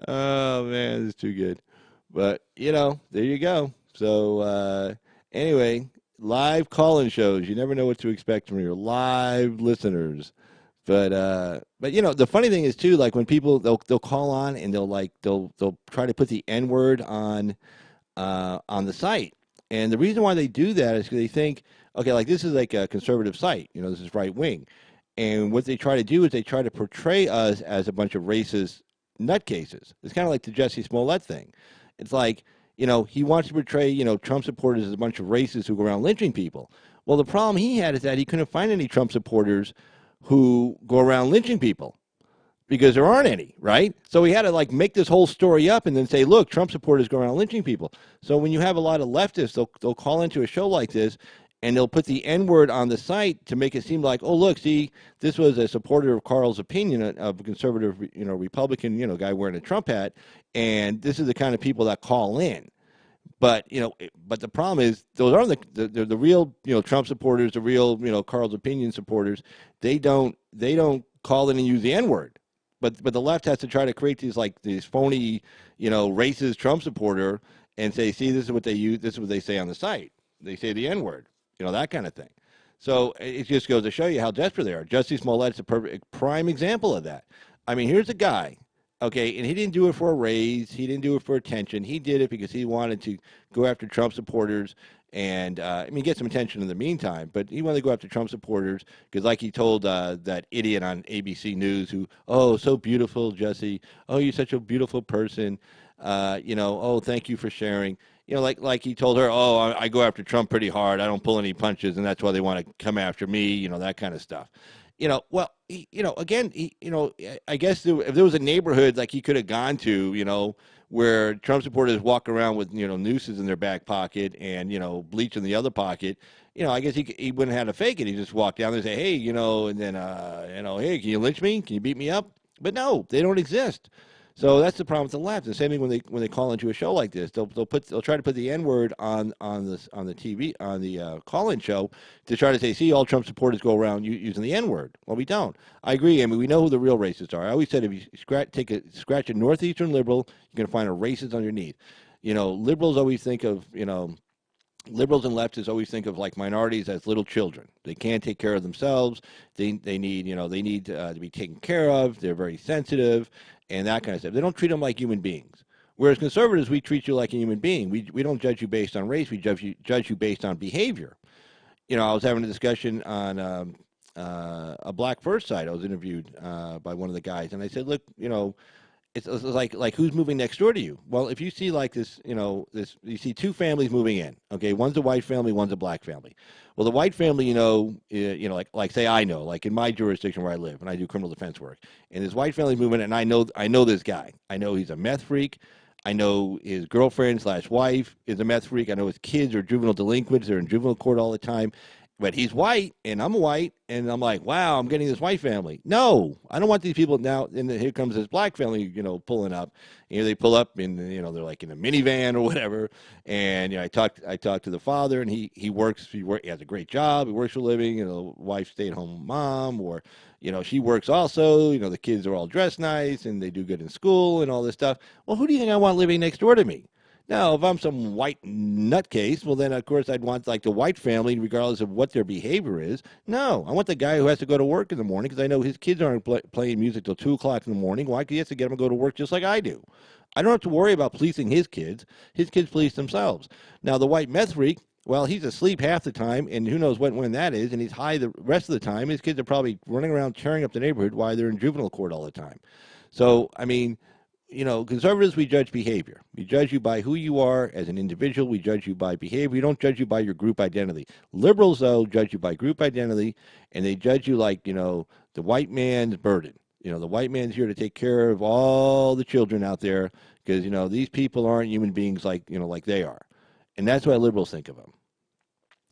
Oh man, it's too good. But there you go. So anyway, live call-in shows. You never know what to expect from your live listeners. But the funny thing is too, like when people they'll call on and they'll try to put the N word on the site, and the reason why they do that is because they think, okay, like this is like a conservative site, this is right wing, and what they try to do is they try to portray us as a bunch of racist nutcases. It's kind of like the Jesse Smollett thing. It's like he wants to portray Trump supporters as a bunch of racists who go around lynching people. Well, the problem he had is that he couldn't find any Trump supporters who go around lynching people because there aren't any, right? So he had to like make this whole story up and then say, look, Trump supporters go around lynching people. So when you have a lot of leftists, they'll call into a show like this and they'll put the N word on the site to make it seem like, oh, look, see, this was a supporter of Carl's opinion of a conservative, Republican, guy wearing a Trump hat, and this is the kind of people that call in. But the problem is those aren't the real Trump supporters, the real Carl's opinion supporters. They don't call in and use the N word. But the left has to try to create these phony racist Trump supporter and say, see, this is what they use. This is what they say on the site. They say the N word, that kind of thing. So it just goes to show you how desperate they are. Justice Smollett's a perfect prime example of that. I mean, here's a guy. Okay, and he didn't do it for a raise. He didn't do it for attention. He did it because he wanted to go after Trump supporters and, get some attention in the meantime. But he wanted to go after Trump supporters because, like he told that idiot on ABC News, who, oh, so beautiful, Jesse. Oh, you're such a beautiful person. Oh, thank you for sharing. Like he told her, oh, I go after Trump pretty hard. I don't pull any punches, and that's why they want to come after me. That kind of stuff. Well, again, I guess if there was a neighborhood like he could have gone to, where Trump supporters walk around with, nooses in their back pocket and, bleach in the other pocket, I guess he wouldn't have to fake it. He just walk down there and say, hey, and then, hey, can you lynch me? Can you beat me up? But no, they don't exist. So that's the problem with the left. The same thing when they call into a show like this, they'll try to put the N word on the TV on the call-in show to try to say, see, all Trump supporters go around using the N word. Well, we don't. I agree. I mean, we know who the real racists are. I always said if you scratch a northeastern liberal, you're going to find a racist underneath. Liberals always think of liberals and leftists always think of like minorities as little children. They can't take care of themselves. They need to be taken care of. They're very sensitive and that kind of stuff. They don't treat them like human beings. Whereas conservatives, we treat you like a human being. We don't judge you based on race. We judge you based on behavior. I was having a discussion on a Black First site. I was interviewed by one of the guys, and I said, look, it's like who's moving next door to you? Well, if you see like this, you see two families moving in. Okay, one's a white family, one's a black family. Well, the white family, like say I know, like in my jurisdiction where I live, and I do criminal defense work, and this white family moving, and I know this guy. I know he's a meth freak. I know his girlfriend / wife is a meth freak. I know his kids are juvenile delinquents. They're in juvenile court all the time. But he's white, and I'm white, and I'm like, wow, I'm getting this white family. No, I don't want these people now. And here comes this black family, pulling up. They pull up, and they're like in a minivan or whatever. And I talked to the father, and he works. He has a great job. He works for a living. Wife stay-at-home mom, or she works also. The kids are all dressed nice, and they do good in school, and all this stuff. Well, who do you think I want living next door to me? Now, if I'm some white nutcase, well, then, of course, I'd want, like, the white family, regardless of what their behavior is. No, I want the guy who has to go to work in the morning because I know his kids aren't playing music till 2 o'clock in the morning. Why? Because he has to get them to go to work just like I do. I don't have to worry about policing his kids. His kids police themselves. Now, the white meth freak, well, he's asleep half the time, and who knows when that is, and he's high the rest of the time. His kids are probably running around tearing up the neighborhood while they're in juvenile court all the time. So, I mean, conservatives, we judge behavior. We judge you by who you are as an individual. We judge you by behavior. We don't judge you by your group identity. Liberals, though, judge you by group identity, and they judge you like, the white man's burden. The white man's here to take care of all the children out there because, these people aren't human beings like they are. And that's what liberals think of them.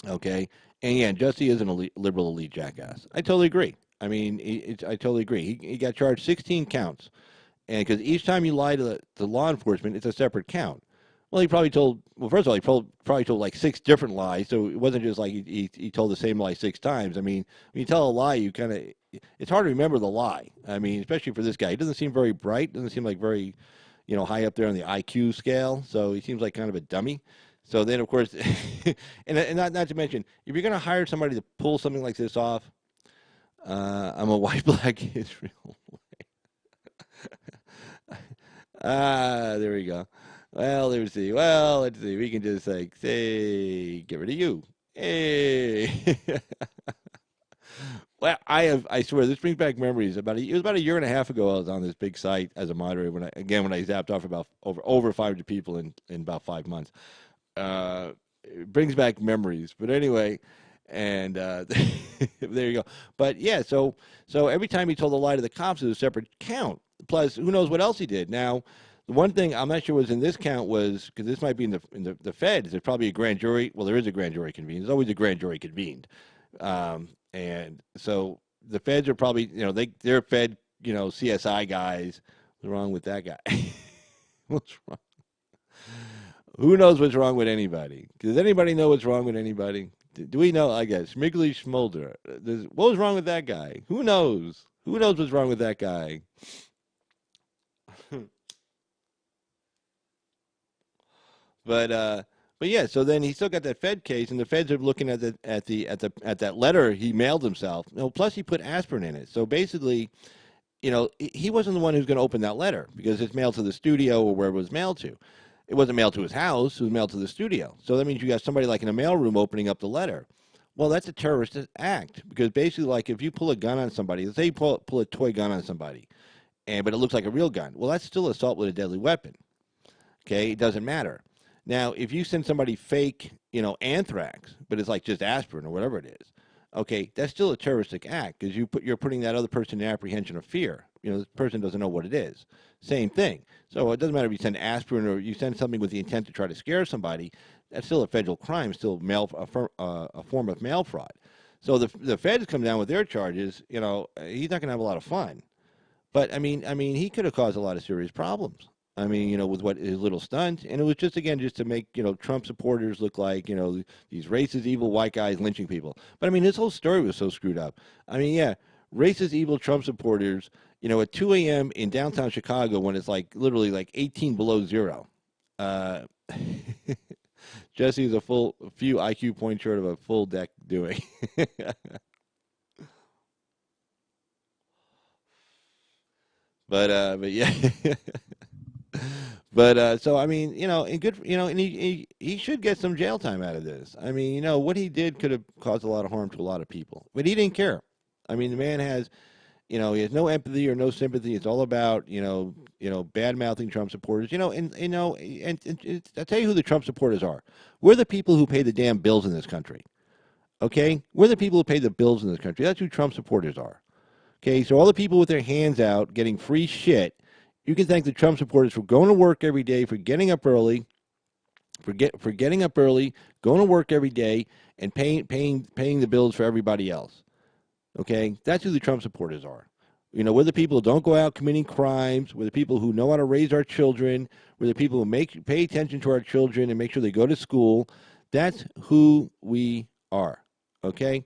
Okay? And, yeah, Jussie is an liberal elite jackass. I totally agree. I mean, I totally agree. He got charged 16 counts. And because each time you lie to law enforcement, it's a separate count. Well, he probably told, first of all, he probably told like 6 different lies. So it wasn't just like he told the same lie 6 times. I mean, when you tell a lie, it's hard to remember the lie. I mean, especially for this guy. He doesn't seem very bright. Doesn't seem like very, high up there on the IQ scale. So he seems like kind of a dummy. So then, of course, and not to mention, if you're going to hire somebody to pull something like this off, I'm a white, black, Israel. There we go. Well, let's see. We can just say, get rid of you. Hey. Well, I swear, this brings back memories. It was about a year and a half ago I was on this big site as a moderator when I zapped off about over 500 people in about 5 months. It brings back memories. But anyway, and there you go. But yeah, so every time he told a lie to the cops, it was a separate count. Plus, who knows what else he did. Now, the one thing I'm not sure was in this count was, because this might be in the feds, there's probably a grand jury. Well, there is a grand jury convened. There's always a grand jury convened. And so the feds are probably, they're fed, CSI guys. What's wrong with that guy? What's wrong? Who knows what's wrong with anybody? Does anybody know what's wrong with anybody? Do we know? I guess. Schmiggly Schmolder. What was wrong with that guy? Who knows? Who knows what's wrong with that guy? But yeah, so then he still got that Fed case, and the feds are looking at that letter he mailed himself. Plus he put aspirin in it. So basically, he wasn't the one who's going to open that letter because it's mailed to the studio or wherever it was mailed to. It wasn't mailed to his house; it was mailed to the studio. So that means you got somebody like in a mailroom opening up the letter. Well, that's a terrorist act because basically, like if you pull a gun on somebody, let's say you pull a toy gun on somebody, but it looks like a real gun. Well, that's still assault with a deadly weapon. Okay, it doesn't matter. Now, if you send somebody fake, anthrax, but it's like just aspirin or whatever it is, okay, that's still a terroristic act because you're putting that other person in apprehension of fear. The person doesn't know what it is. Same thing. So it doesn't matter if you send aspirin or you send something with the intent to try to scare somebody. That's still a federal crime, still a form of mail fraud. So the feds come down with their charges. He's not going to have a lot of fun. But I mean, he could have caused a lot of serious problems. I mean, with what his little stunt, and it was just to make Trump supporters look like these racist, evil white guys lynching people. But I mean, his whole story was so screwed up. I mean, yeah, racist, evil Trump supporters, at 2 a.m. in downtown Chicago when it's like literally like 18 below zero. Jesse is a few IQ points short of a full deck doing. But yeah. But so I mean, and good, and he should get some jail time out of this. I mean, what he did could have caused a lot of harm to a lot of people, but he didn't care. I mean, the man has, he has no empathy or no sympathy. It's all about, bad mouthing Trump supporters. And I'll tell you who the Trump supporters are. We're the people who pay the damn bills in this country. Okay? We're the people who pay the bills in this country. That's who Trump supporters are. Okay? So all the people with their hands out getting free shit, you can thank the Trump supporters for going to work every day, for getting up early, for getting up early, going to work every day, and paying the bills for everybody else. Okay? That's who the Trump supporters are. We're the people who don't go out committing crimes. We're the people who know how to raise our children. We're the people who pay attention to our children and make sure they go to school. That's who we are. Okay?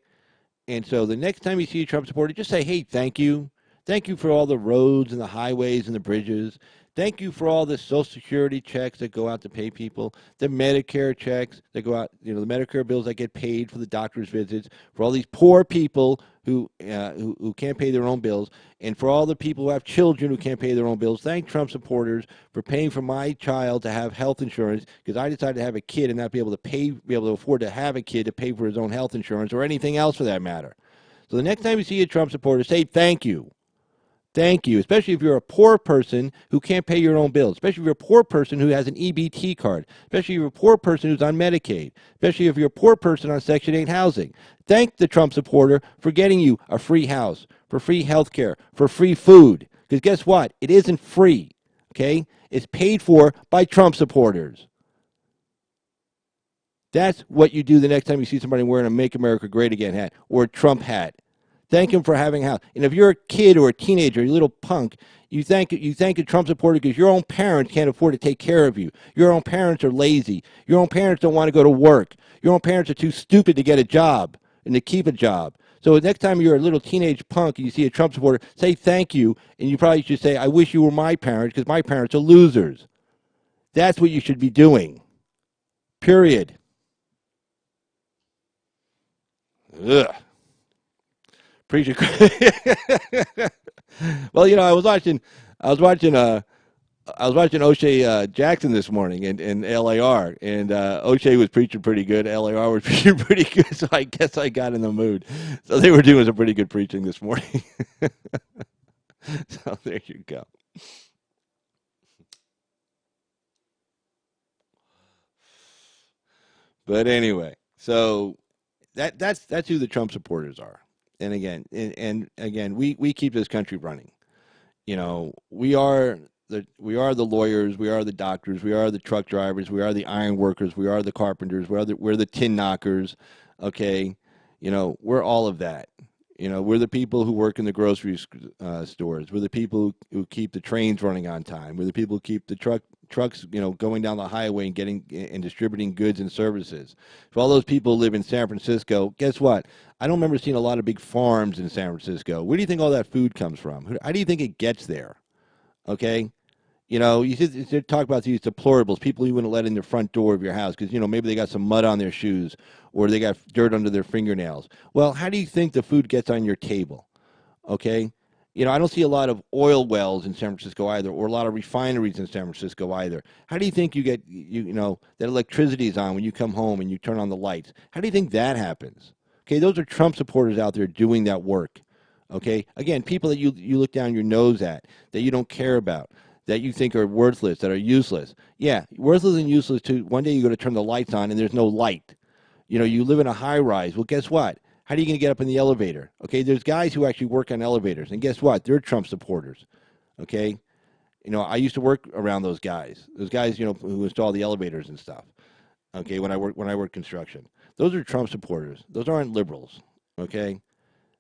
And so the next time you see a Trump supporter, just say, hey, thank you. Thank you for all the roads and the highways and the bridges. Thank you for all the Social Security checks that go out to pay people, the Medicare checks that go out, the Medicare bills that get paid for the doctor's visits, for all these poor people who can't pay their own bills, and for all the people who have children who can't pay their own bills. Thank Trump supporters for paying for my child to have health insurance because I decided to have a kid and not be able to afford to have a kid to pay for his own health insurance or anything else for that matter. So the next time you see a Trump supporter, say thank you. Thank you, especially if you're a poor person who can't pay your own bills, especially if you're a poor person who has an EBT card, especially if you're a poor person who's on Medicaid, especially if you're a poor person on Section 8 housing. Thank the Trump supporter for getting you a free house, for free health care, for free food. Because guess what? It isn't free, okay? It's paid for by Trump supporters. That's what you do the next time you see somebody wearing a Make America Great Again hat or a Trump hat. Thank him for having a house. And if you're a kid or a teenager, you little punk, you thank a Trump supporter because your own parents can't afford to take care of you. Your own parents are lazy. Your own parents don't want to go to work. Your own parents are too stupid to get a job and to keep a job. So the next time you're a little teenage punk and you see a Trump supporter, say thank you, and you probably should say, I wish you were my parents because my parents are losers. That's what you should be doing. Period. Ugh. Preacher. Well, I was watching O'Shea Jackson this morning in LAR, and O'Shea was preaching pretty good. LAR was preaching pretty good, so I guess I got in the mood. So they were doing some pretty good preaching this morning. So there you go. But anyway, so that's who the Trump supporters are. And again, we keep this country running. We are the lawyers, we are the doctors, we are the truck drivers, we are the iron workers, we are the carpenters, we're the tin knockers. Okay, we're all of that. We're the people who work in the grocery stores. We're the people who keep the trains running on time. We're the people who keep the trucks, going down the highway and getting and distributing goods and services. If all those people live in San Francisco, guess what? I don't remember seeing a lot of big farms in San Francisco. Where do you think all that food comes from? How do you think it gets there? Okay? You should talk about these deplorables, people you wouldn't let in the front door of your house because, maybe they got some mud on their shoes or they got dirt under their fingernails. Well, how do you think the food gets on your table? Okay? I don't see a lot of oil wells in San Francisco either or a lot of refineries in San Francisco either. How do you think you get, that electricity is on when you come home and you turn on the lights? How do you think that happens? Okay, those are Trump supporters out there doing that work. Okay? Again, people that you look down your nose at, that you don't care about, that you think are worthless, that are useless. Yeah, worthless and useless too. One day you're going to turn the lights on and there's no light. You live in a high rise. Well, guess what? How are you going to get up in the elevator? Okay, there's guys who actually work on elevators, and guess what? They're Trump supporters. Okay, I used to work around those guys. Those guys, who install the elevators and stuff. Okay, when I worked construction, those are Trump supporters. Those aren't liberals. Okay,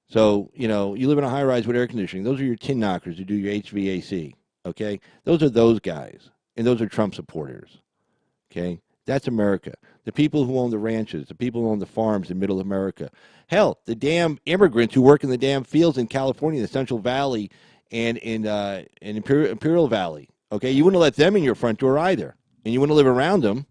so you live in a high rise with air conditioning. Those are your tin knockers who do your HVAC. Okay, those are those guys, and those are Trump supporters. Okay, that's America. The people who own the ranches, the people who own the farms in middle America. Hell, the damn immigrants who work in the damn fields in California, the Central Valley, and in Imperial Valley. Okay, you wouldn't let them in your front door either, and you wouldn't live around them.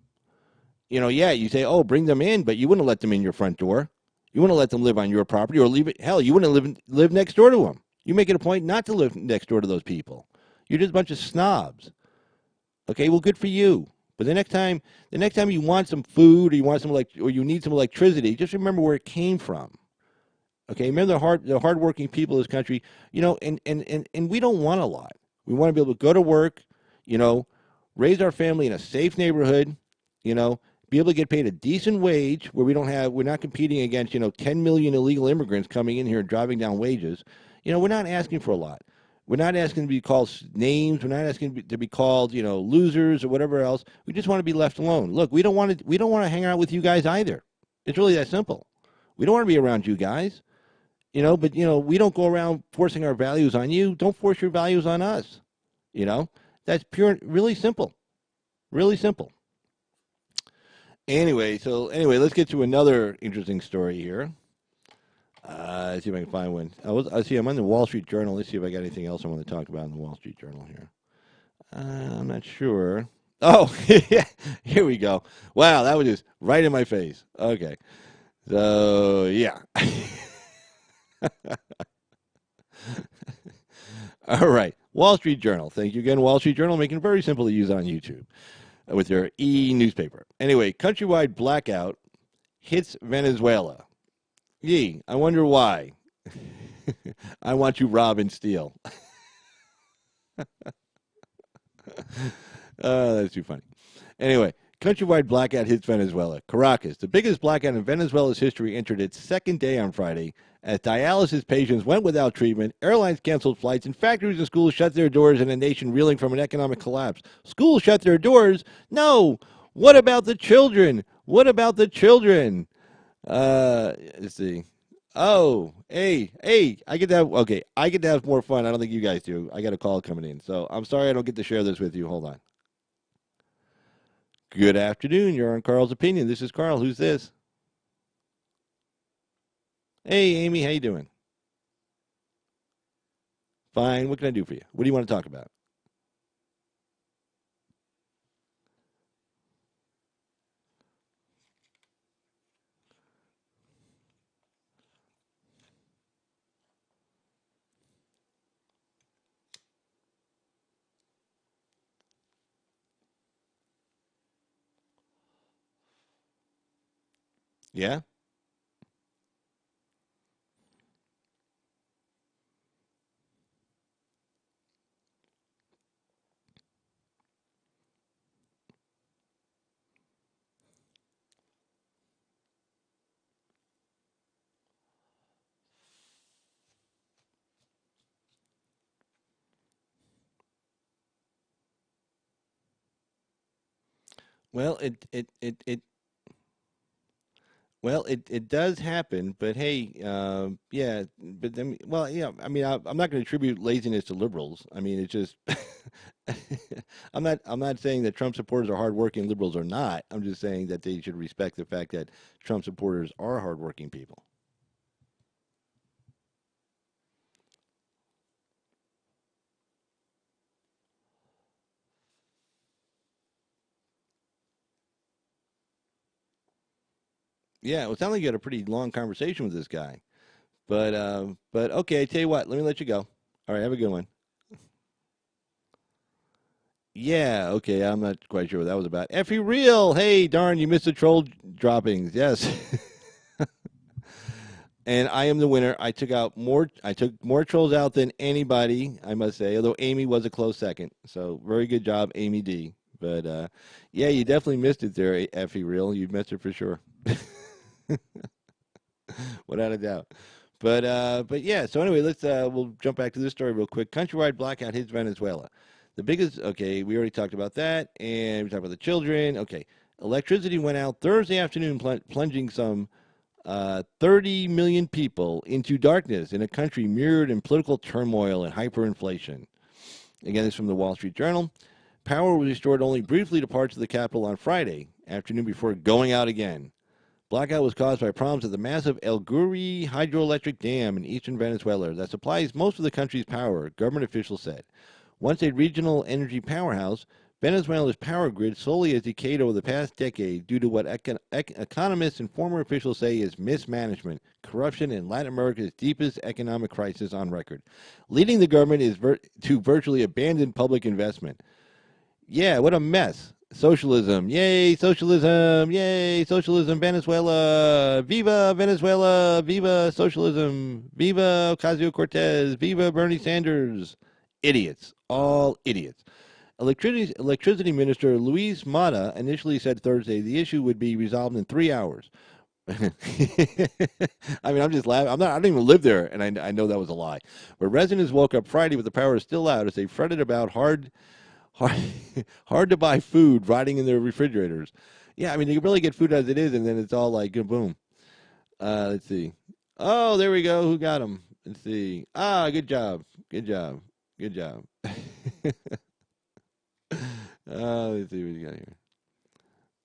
Yeah, you say, oh, bring them in, but you wouldn't let them in your front door. You wouldn't let them live on your property or leave it. Hell, you wouldn't live next door to them. You make it a point not to live next door to those people. You're just a bunch of snobs. Okay, well, good for you. But the next time you want some food or you need some electricity, just remember where it came from. Okay, remember the hardworking people of this country, and we don't want a lot. We want to be able to go to work, you know, raise our family in a safe neighborhood, you know, be able to get paid a decent wage where we're not competing against, 10 million illegal immigrants coming in here and driving down wages. We're not asking for a lot. We're not asking to be called names. We're not asking to be called, losers or whatever else. We just want to be left alone. Look, we don't want to hang out with you guys either. It's really that simple. We don't want to be around you guys. But we don't go around forcing our values on you. Don't force your values on us. That's really simple. Really simple. Anyway, let's get to another interesting story here. Let's see if I can find one. I see I'm on the Wall Street Journal. Let's see if I got anything else I want to talk about in the Wall Street Journal here. I'm not sure. Oh, here we go. Wow, that was just right in my face. Okay. So, yeah. All right. Wall Street Journal. Thank you again, Wall Street Journal, making it very simple to use on YouTube with their e-newspaper. Anyway, countrywide blackout hits Venezuela. Yee, I wonder why. I want you rob and steal. That's too funny. Anyway, countrywide blackout hits Venezuela. Caracas, the biggest blackout in Venezuela's history, entered its second day on Friday as dialysis patients went without treatment, airlines canceled flights, and factories and schools shut their doors in a nation reeling from an economic collapse. Schools shut their doors? No! What about the children? What about the children? Let's see. Oh, hey, I get to have more fun. I don't think you guys do. I got a call coming in, so I'm sorry I don't get to share this with you. Hold on. Good afternoon. You're on Carl's Opinion. This is Carl. Who's this? Hey, Amy, how you doing? Fine. What can I do for you? What do you want to talk about? Yeah? Well, it does happen, but hey, yeah, but then, well, yeah, I mean, I'm not going to attribute laziness to liberals. I mean, it's just, I'm not saying that Trump supporters are hardworking, liberals are not. I'm just saying that they should respect the fact that Trump supporters are hardworking people. Yeah, well, it sounds like you had a pretty long conversation with this guy, but okay, I tell you what, let me let you go. All right, have a good one. Yeah, okay, I'm not quite sure what that was about. Effie Real, hey, darn, you missed the troll droppings. Yes. And I am the winner. I took more trolls out than anybody, I must say, although Amy was a close second. So very good job, Amy D. But yeah, you definitely missed it there, Effie Real. You missed it for sure. Without a doubt. But yeah, so anyway, we'll jump back to this story real quick. Countrywide blackout hits Venezuela. The biggest, okay, we already talked about that, and we talked about the children. Okay, electricity went out Thursday afternoon, plunging some 30 million people into darkness in a country mirrored in political turmoil and hyperinflation. Again, this is from the Wall Street Journal. Power was restored only briefly to parts of the capital on Friday afternoon before going out again. Blackout was caused by problems at the massive El Guri hydroelectric dam in eastern Venezuela that supplies most of the country's power, government officials said. Once a regional energy powerhouse, Venezuela's power grid slowly has decayed over the past decade due to what economists and former officials say is mismanagement, corruption, and Latin America's deepest economic crisis on record. Leading the government is to virtually abandon public investment. Yeah, what a mess. Socialism. Yay, socialism. Yay, socialism. Venezuela. Viva Venezuela. Viva socialism. Viva Ocasio-Cortez. Viva Bernie Sanders. Idiots. All idiots. Electricity Minister Luis Mata initially said Thursday the issue would be resolved in 3 hours. I mean, I'm just laughing. I don't even live there, and I know that was a lie. But residents woke up Friday with the power still out as they fretted about hard, hard to buy food rotting in their refrigerators. Yeah, I mean, you can really get food as it is, and then it's all like, boom. Let's see. Oh, there we go. Who got him? Let's see. Ah, good job. Good job. Good job. Let's see what you got here.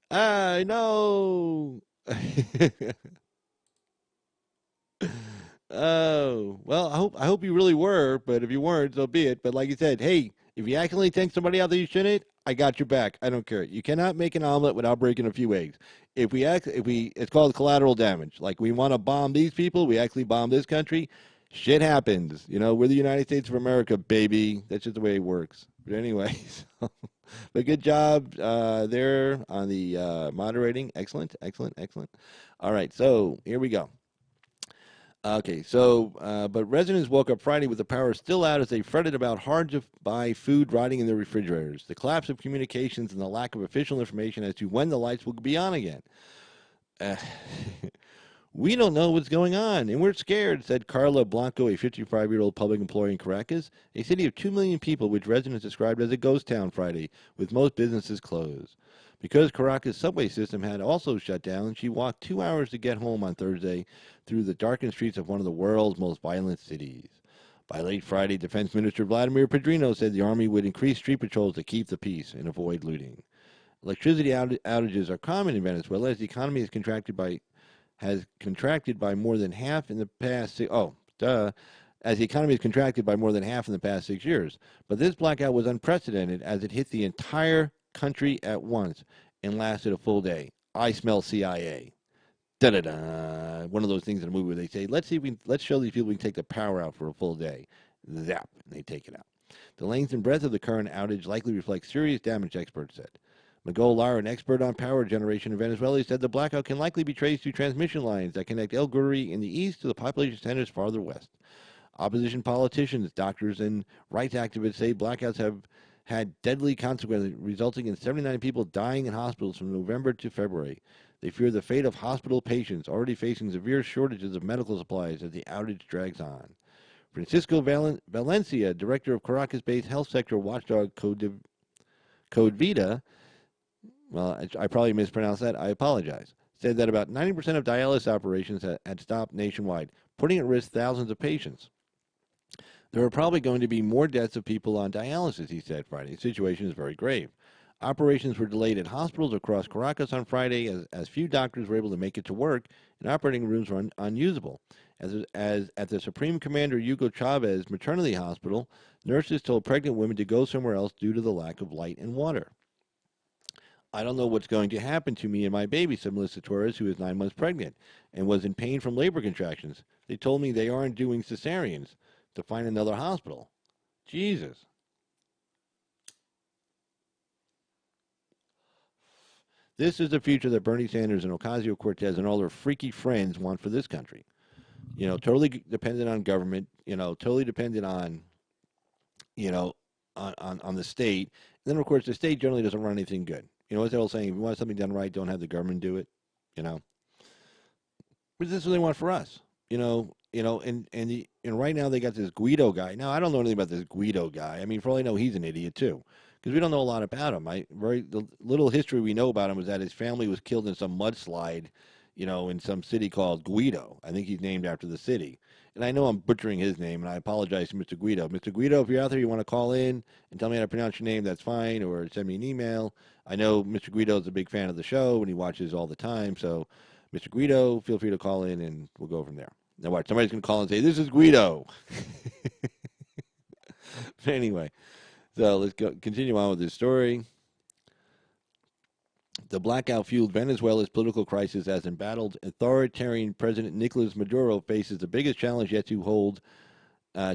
I know. Oh, well, I hope you really were, but if you weren't, so be it. But like you said, hey, if you accidentally take somebody out that you shouldn't, I got your back. I don't care. You cannot make an omelet without breaking a few eggs. It's called collateral damage. Like we want to bomb these people, we actually bomb this country. Shit happens. You know, we're the United States of America, baby. That's just the way it works. But anyway, but good job there on the moderating. Excellent, excellent, excellent. All right, so here we go. Okay, so, but residents woke up Friday with the power still out as they fretted about hard-to-buy food rotting in their refrigerators, the collapse of communications, and the lack of official information as to when the lights will be on again. Uh, we don't know what's going on, and we're scared, said Carla Blanco, a 55-year-old public employee in Caracas, a city of 2 million people, which residents described as a ghost town Friday, with most businesses closed. Because Caracas' subway system had also shut down, she walked 2 hours to get home on Thursday through the darkened streets of one of the world's most violent cities. By late Friday, Defense Minister Vladimir Pedrino said the Army would increase street patrols to keep the peace and avoid looting. Electricity outages are common in Venezuela as the economy has contracted by more than half in the past. As the economy has contracted by more than half in the past 6 years. But this blackout was unprecedented as it hit the entire country at once and lasted a full day. I smell CIA. Da-da-da. One of those things in a movie where they say, let's show these people we can take the power out for a full day. Zap, and they take it out. The length and breadth of the current outage likely reflects serious damage, experts said. Miguel Lara, an expert on power generation in Venezuela, said the blackout can likely be traced to transmission lines that connect El Guri in the east to the population centers farther west. Opposition politicians, doctors, and rights activists say blackouts have had deadly consequences, resulting in 79 people dying in hospitals from November to February. They fear the fate of hospital patients already facing severe shortages of medical supplies as the outage drags on. Francisco Valencia, director of Caracas-based health sector watchdog Code Vida, well, I probably mispronounced that. I apologize. Said that about 90% of dialysis operations had stopped nationwide, putting at risk thousands of patients. There are probably going to be more deaths of people on dialysis, he said Friday. The situation is very grave. Operations were delayed at hospitals across Caracas on Friday as few doctors were able to make it to work, and operating rooms were unusable. As at the Supreme Commander Hugo Chavez Maternity Hospital, nurses told pregnant women to go somewhere else due to the lack of light and water. I don't know what's going to happen to me and my baby, said Melissa Torres, who is 9 months pregnant and was in pain from labor contractions. They told me they aren't doing cesareans to find another hospital. Jesus. This is the future that Bernie Sanders and Ocasio-Cortez and all their freaky friends want for this country. You know, totally dependent on government, totally dependent on, on the state. And then, of course, the state generally doesn't run anything good. You know what they're all saying? If you want something done right, don't have the government do it, But this is what they want for us, and right now they got this Guido guy. Now, I don't know anything about this Guido guy. I mean, for all I know, he's an idiot, too, because we don't know a lot about him. The little history we know about him is that his family was killed in some mudslide, in some city called Guido. I think he's named after the city. And I know I'm butchering his name, and I apologize to Mr. Guido. Mr. Guido, if you're out there, you want to call in and tell me how to pronounce your name, that's fine, or send me an email. I know Mr. Guido is a big fan of the show, and he watches all the time. So, Mr. Guido, feel free to call in, and we'll go from there. Now, watch, somebody's going to call and say, this is Guido. But anyway, so let's continue on with this story. The blackout fueled Venezuela's political crisis as embattled authoritarian President Nicolas Maduro faces the biggest challenge yet to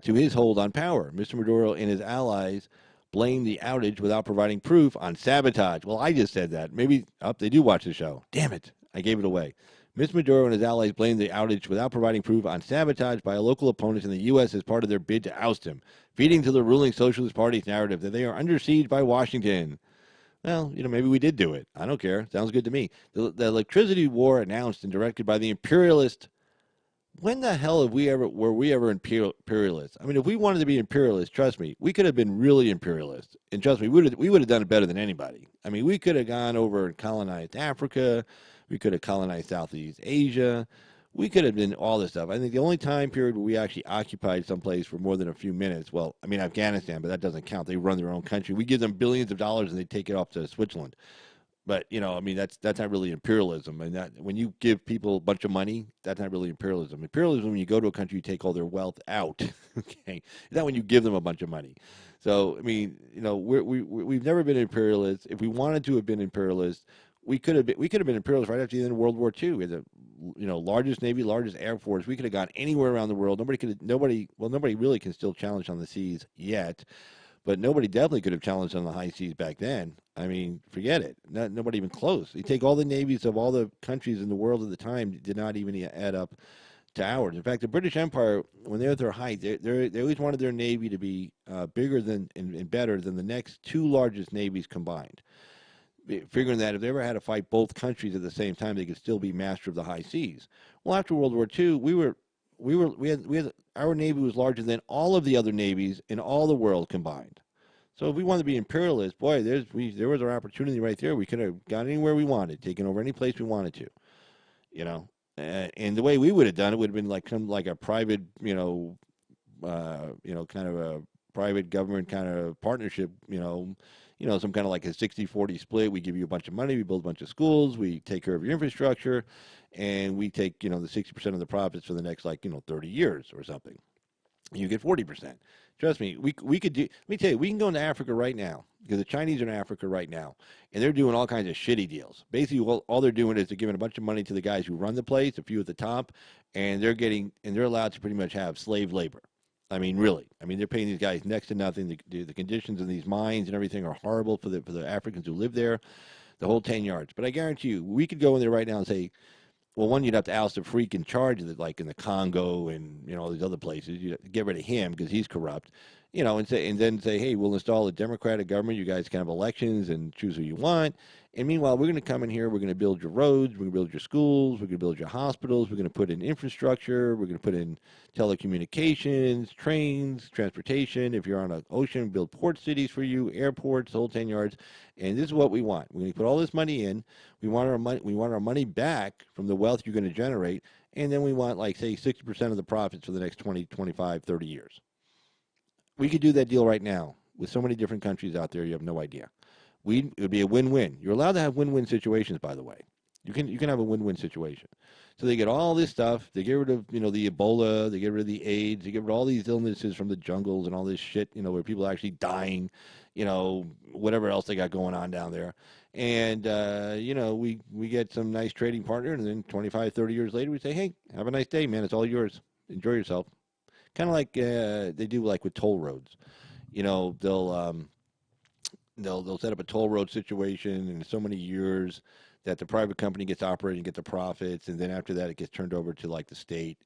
his hold on power. Mr. Maduro and his allies blamed the outage without providing proof on sabotage. Well, I just said that. Maybe they do watch the show. Damn it. I gave it away. Mr. Maduro and his allies blamed the outage without providing proof on sabotage by local opponents in the U.S. as part of their bid to oust him, feeding to the ruling Socialist Party's narrative that they are under siege by Washington. Well, maybe we did do it. I don't care. Sounds good to me. The electricity war announced and directed by the imperialist. When the hell were we ever imperialists? I mean, if we wanted to be imperialists, trust me, we could have been really imperialists. And trust me, we would have done it better than anybody. I mean, we could have gone over and colonized Africa. We could have colonized Southeast Asia. We could have been all this stuff. I think the only time period where we actually occupied someplace for more than a few minutes, well, I mean, Afghanistan, but that doesn't count. They run their own country. We give them billions of dollars and they take it off to Switzerland. But, I mean, that's not really imperialism. And that when you give people a bunch of money, that's not really imperialism. Imperialism, when you go to a country, you take all their wealth out. Okay, it's not when you give them a bunch of money. So, I mean, we've never been imperialists. If we wanted to have been imperialists, we could have been imperialists right after the end of World War II. We had the largest Navy, largest Air Force. We could have gone anywhere around the world. Nobody really can still challenge on the seas yet. But nobody definitely could have challenged on the high seas back then. I mean, forget it. Nobody even close. You take all the navies of all the countries in the world at the time, did not even add up to ours. In fact, the British Empire, when they were at their height, they always wanted their navy to be bigger than and better than the next two largest navies combined, figuring that if they ever had to fight both countries at the same time, they could still be master of the high seas. Well, after World War II, we had our navy was larger than all of the other navies in all the world combined. So if we wanted to be imperialists, boy, there was our opportunity right there. We could have gone anywhere we wanted, taken over any place we wanted to, And the way we would have done it would have been like a private, kind of a private government kind of partnership, some kind of like a 60-40 split. We give you a bunch of money, we build a bunch of schools, we take care of your infrastructure, and we take, the 60% of the profits for the next 30 years or something. You get 40%. Trust me, we could do. Let me tell you, we can go into Africa right now because the Chinese are in Africa right now, and they're doing all kinds of shitty deals. Basically, all they're doing is they're giving a bunch of money to the guys who run the place, a few at the top, and they're allowed to pretty much have slave labor. I mean, really. I mean, they're paying these guys next to nothing. The conditions in these mines and everything are horrible for the Africans who live there, the whole 10 yards. But I guarantee you, we could go in there right now and say, well, one, you'd have to oust the freak in charge of it, like in the Congo and all these other places. You'd have to get rid of him because he's corrupt, and then say, hey, we'll install a democratic government. You guys can have elections and choose who you want. And meanwhile, we're going to come in here. We're going to build your roads. We're going to build your schools. We're going to build your hospitals. We're going to put in infrastructure. We're going to put in telecommunications, trains, transportation. If you're on an ocean, build port cities for you, airports, the whole 10 yards. And this is what we want. We're going to put all this money in. We want our money. We want our money back from the wealth you're going to generate. And then we want, say, 60% of the profits for the next 20, 25, 30 years. We could do that deal right now with so many different countries out there. You have no idea. It would be a win-win. You're allowed to have win-win situations, by the way. You can have a win-win situation. So they get all this stuff. They get rid of the Ebola. They get rid of the AIDS. They get rid of all these illnesses from the jungles and all this shit. Where people are actually dying. Whatever else they got going on down there. And we get some nice trading partner, and then 25, 30 years later, we say, hey, have a nice day, man. It's all yours. Enjoy yourself. Kind of like they do with toll roads. They'll set up a toll road situation in so many years that the private company gets operating and get the profits, and then after that it gets turned over to the state,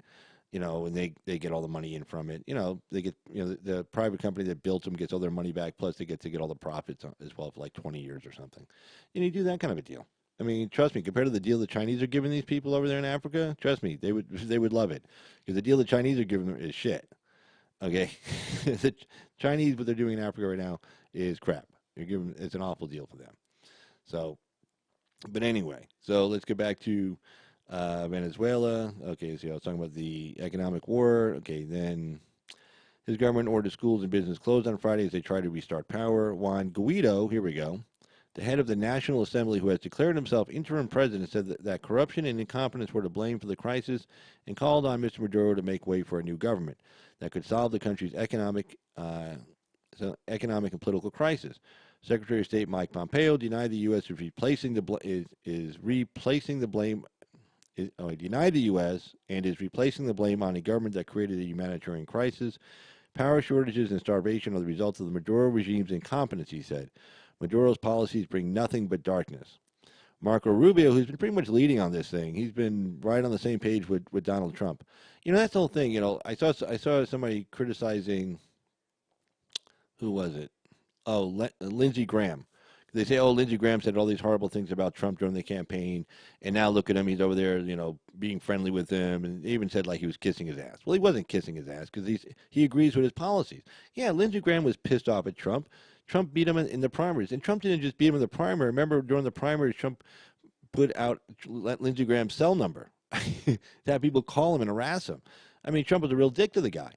and they get all the money in from it. They get the private company that built them gets all their money back, plus they get all the profits as well for 20 years or something. And you do that kind of a deal. I mean, trust me, compared to the deal the Chinese are giving these people over there in Africa, trust me, they would love it, because the deal the Chinese are giving them is shit. Okay, the Chinese, what they're doing in Africa right now is crap. It's an awful deal for them. So, but anyway, so let's get back to Venezuela. Okay, so I was talking about the economic war. Okay, then his government ordered schools and business closed on Friday as they try to restart power. Juan Guaido, here we go, the head of the National Assembly, who has declared himself interim president, said that corruption and incompetence were to blame for the crisis and called on Mr. Maduro to make way for a new government that could solve the country's economic and political crisis. Secretary of State Mike Pompeo denied the U.S. is replacing the blame. He denied the U.S. and is replacing the blame on a government that created a humanitarian crisis. Power shortages and starvation are the results of the Maduro regime's incompetence, he said. Maduro's policies bring nothing but darkness. Marco Rubio, who's been pretty much leading on this thing, he's been right on the same page with Donald Trump. That's the whole thing. I saw somebody criticizing, who was it? Oh, Lindsey Graham. They say, oh, Lindsey Graham said all these horrible things about Trump during the campaign, and now look at him, he's over there, being friendly with him, and they even said like he was kissing his ass. Well, he wasn't kissing his ass because he agrees with his policies. Yeah, Lindsey Graham was pissed off at Trump. Trump beat him in the primaries, and Trump didn't just beat him in the primary. Remember, during the primaries, Trump let Lindsey Graham's cell number to have people call him and harass him. I mean, Trump was a real dick to the guy.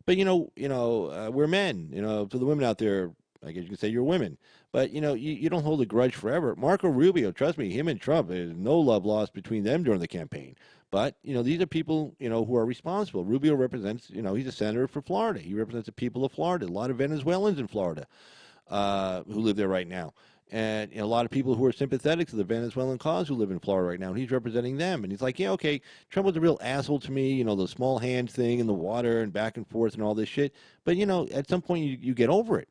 But we're men. To the women out there, I guess you could say you're women. But you don't hold a grudge forever. Marco Rubio, trust me, him and Trump, there's no love lost between them during the campaign. But these are people who are responsible. Rubio represents, he's a senator for Florida. He represents the people of Florida. A lot of Venezuelans in Florida who live there right now. And a lot of people who are sympathetic to the Venezuelan cause who live in Florida right now, and he's representing them. And he's like, yeah, okay, Trump was a real asshole to me, the small hand thing in the water and back and forth and all this shit. But, at some point you get over it.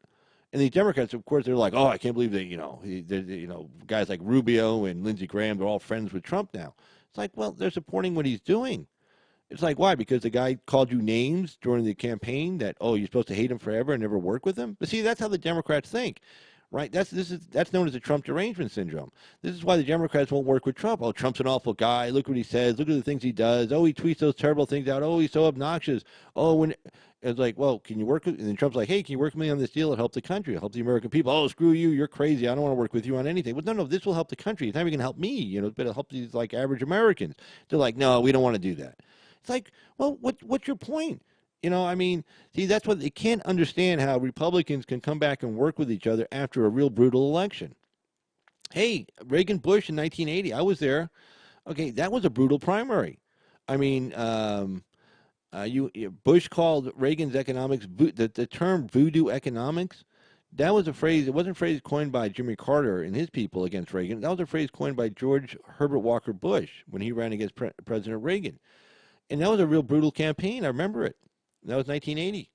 And the Democrats, of course, they're like, oh, I can't believe that, guys like Rubio and Lindsey Graham, they're all friends with Trump now. It's like, well, they're supporting what he's doing. It's like, why? Because the guy called you names during the campaign that, oh, you're supposed to hate him forever and never work with him? But see, that's how the Democrats think. Right? That's known as the Trump derangement syndrome. This is why the Democrats won't work with Trump. Oh, Trump's an awful guy. Look what he says. Look at the things he does. Oh, he tweets those terrible things out. Oh, he's so obnoxious. Oh, when it's like, well, can you work with? And then Trump's like, hey, can you work with me on this deal? It'll help the country. It'll help the American people. Oh, screw you. You're crazy. I don't want to work with you on anything. Well, no, this will help the country. It's not even going to help me. But it'll help these like average Americans. They're like, no, we don't want to do that. It's like, well, what's your point? See, that's what they can't understand, how Republicans can come back and work with each other after a real brutal election. Hey, Reagan Bush in 1980, I was there. Okay, that was a brutal primary. I mean, Bush called Reagan's economics, the term voodoo economics, that was a phrase, it wasn't a phrase coined by Jimmy Carter and his people against Reagan. That was a phrase coined by George Herbert Walker Bush when he ran against President Reagan. And that was a real brutal campaign. I remember it. That was 1980.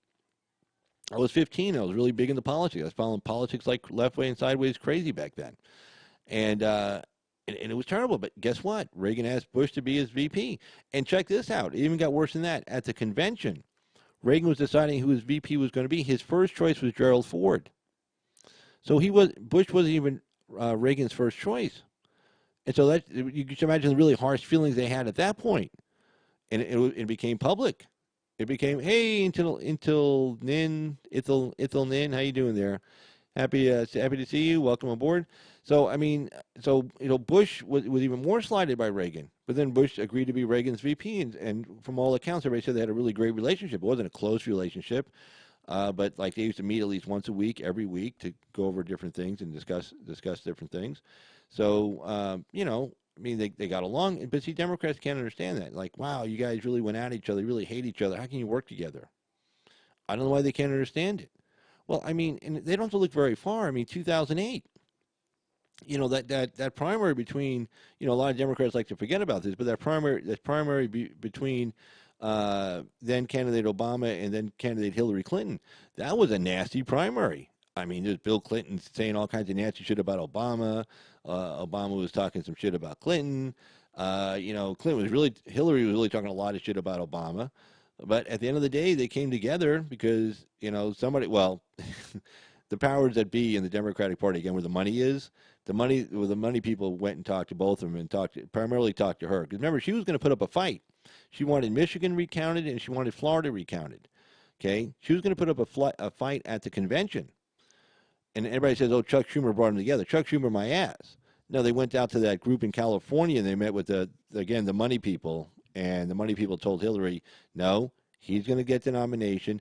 I was 15. I was really big into politics. I was following politics like left way and sideways crazy back then. And it was terrible. But guess what? Reagan asked Bush to be his VP. And check this out. It even got worse than that. At the convention, Reagan was deciding who his VP was going to be. His first choice was Gerald Ford. So Bush wasn't even Reagan's first choice. And so you can imagine the really harsh feelings they had at that point. And it became public. It became, hey, Ithel Nin, how you doing there? Happy to see you. Welcome aboard. So Bush was even more slighted by Reagan, but then Bush agreed to be Reagan's VP, and from all accounts, everybody said they had a really great relationship. It wasn't a close relationship, but like they used to meet at least once a week, every week, to go over different things and discuss different things. So they got along, but see, Democrats can't understand that. Like, wow, you guys really went at each other, you really hate each other. How can you work together? I don't know why they can't understand it. Well, and they don't have to look very far. 2008. That primary between, a lot of Democrats like to forget about this, but that primary between then candidate Obama and then candidate Hillary Clinton, that was a nasty primary. There's Bill Clinton saying all kinds of nasty shit about Obama. Obama was talking some shit about Clinton. Hillary was really talking a lot of shit about Obama. But at the end of the day, they came together because, the powers that be in the Democratic Party, again, where the money is, the money people went and talked to both of them and primarily talked to her. Because remember, she was going to put up a fight. She wanted Michigan recounted and she wanted Florida recounted. Okay? She was going to put up a fight at the convention. And everybody says, oh, Chuck Schumer brought them together. Chuck Schumer, my ass. No, they went out to that group in California, and they met with, the money people. And the money people told Hillary, no, he's going to get the nomination.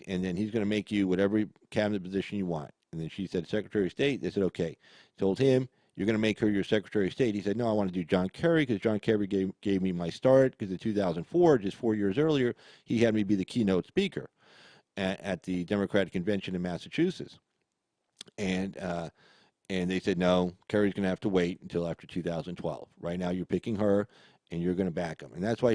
And then he's going to make you whatever cabinet position you want. And then she said, Secretary of State. They said, okay. Told him, you're going to make her your Secretary of State. He said, no, I want to do John Kerry because John Kerry gave me my start because in 2004, just 4 years earlier, he had me be the keynote speaker at the Democratic Convention in Massachusetts. And they said, no, Kerry's going to have to wait until after 2012. Right now, you're picking her, and you're going to back him. And that's why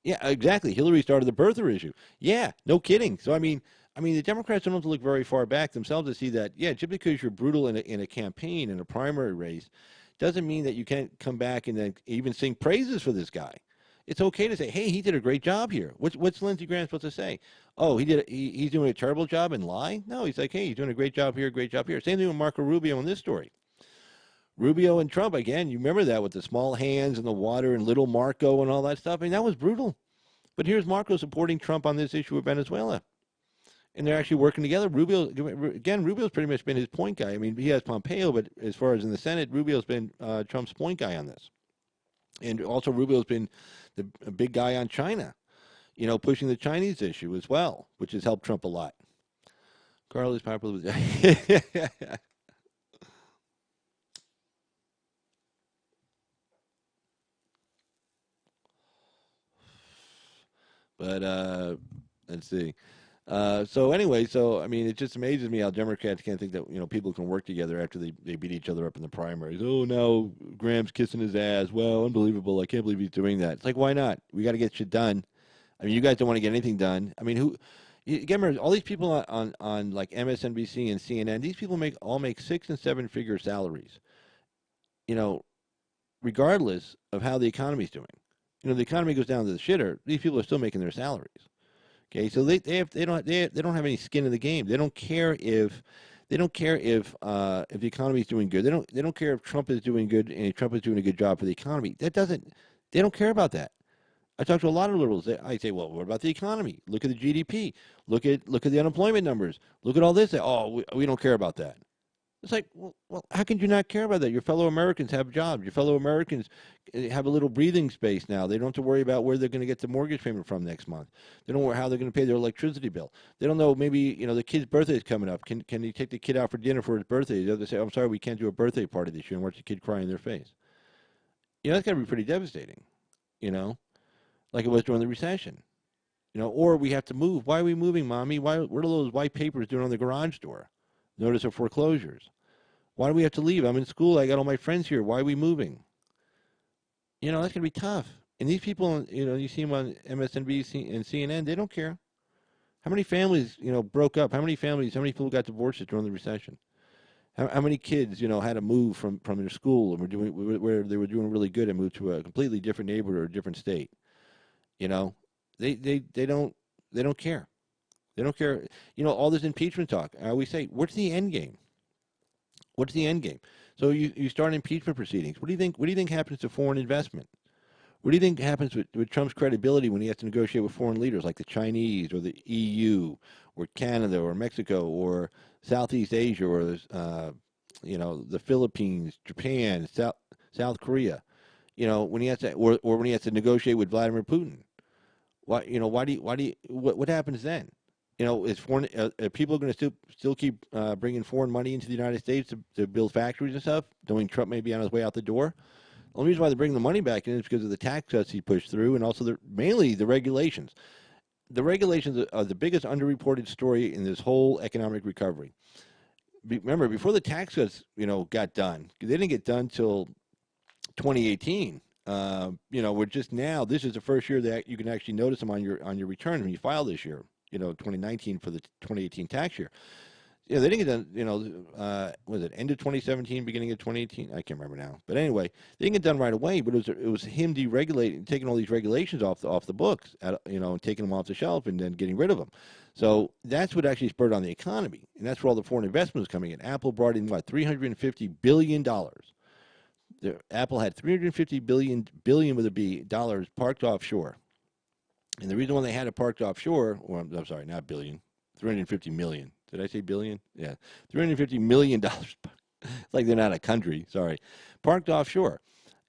Yeah, exactly. Hillary started the birther issue. Yeah, no kidding. So I mean, the Democrats don't have to look very far back themselves to see that. Yeah, just because you're brutal in a campaign in a primary race, doesn't mean that you can't come back and then even sing praises for this guy. It's okay to say, "Hey, he did a great job here." What's Lindsey Graham supposed to say? Oh, he's doing a terrible job and lie? No, he's like, "Hey, he's doing a great job here, great job here." Same thing with Marco Rubio in this story. Rubio and Trump again. You remember that with the small hands and the water and little Marco and all that stuff. I mean, that was brutal. But here's Marco supporting Trump on this issue of Venezuela, and they're actually working together. Rubio's pretty much been his point guy. I mean, he has Pompeo, but as far as in the Senate, Rubio's been Trump's point guy on this, and also Rubio's been the big guy on China, pushing the Chinese issue as well, which has helped Trump a lot. Carl is popular with. But let's see. So anyway, so I mean, it just amazes me how Democrats can't think that people can work together after they beat each other up in the primaries. Oh, now Graham's kissing his ass. Well, unbelievable! I can't believe he's doing that. It's like, why not? We got to get shit done. I mean, you guys don't want to get anything done. I mean, remember all these people on like MSNBC and CNN. These people all make 6 and 7 figure salaries. You know, regardless of how the economy's doing. The economy goes down to the shitter. These people are still making their salaries. Okay, so they don't have any skin in the game. They don't care if the economy is doing good. They don't care if Trump is doing good and Trump is doing a good job for the economy. They don't care about that. I talk to a lot of liberals. I say, well, what about the economy? Look at the GDP. Look at the unemployment numbers. Look at all this. Oh, we don't care about that. It's like, well, how can you not care about that? Your fellow Americans have jobs. Your fellow Americans have a little breathing space now. They don't have to worry about where they're going to get the mortgage payment from next month. They don't know how they're going to pay their electricity bill. They don't know, maybe, the kid's birthday is coming up. Can you take the kid out for dinner for his birthday? They say, I'm sorry, we can't do a birthday party this year, and watch the kid cry in their face. That's got to be pretty devastating, like it was during the recession. Or we have to move. Why are we moving, Mommy? What are those white papers doing on the garage door? Notice of foreclosures. Why do we have to leave? I'm in school. I got all my friends here. Why are we moving? That's going to be tough. And these people, you see them on MSNBC and CNN, they don't care. How many families, broke up? How many people got divorces during the recession? How many kids, had to move from their school and where they were doing really good and moved to a completely different neighborhood or a different state? They don't care. They don't care. All this impeachment talk. I always say, what's the end game? What's the end game? So you start impeachment proceedings. What do you think? What do you think happens to foreign investment? What do you think happens with Trump's credibility when he has to negotiate with foreign leaders like the Chinese or the EU or Canada or Mexico or Southeast Asia or the Philippines, Japan, South Korea? When he has to or when he has to negotiate with Vladimir Putin. What happens then? Is foreign people going to still keep bringing foreign money into the United States to build factories and stuff, knowing Trump may be on his way out the door? The only reason why they bring the money back in is because of the tax cuts he pushed through, and also mainly the regulations. The regulations are the biggest underreported story in this whole economic recovery. Remember, before the tax cuts, got done, they didn't get done till 2018. We're just now. This is the first year that you can actually notice them on your return when you file this year. 2019 for the 2018 tax year. They didn't get done. Was it end of 2017, beginning of 2018? I can't remember now. But anyway, they didn't get done right away. But it was him deregulating, taking all these regulations off the books, and taking them off the shelf and then getting rid of them. So that's what actually spurred on the economy, and that's where all the foreign investment was coming in. Apple brought in $350 billion. Apple had $350 billion with a B dollars parked offshore. And the reason why they had it parked offshore, or I'm sorry, not billion, 350 million. Did I say billion? Yeah, $350 million. It's like they're not a country. Sorry, parked offshore,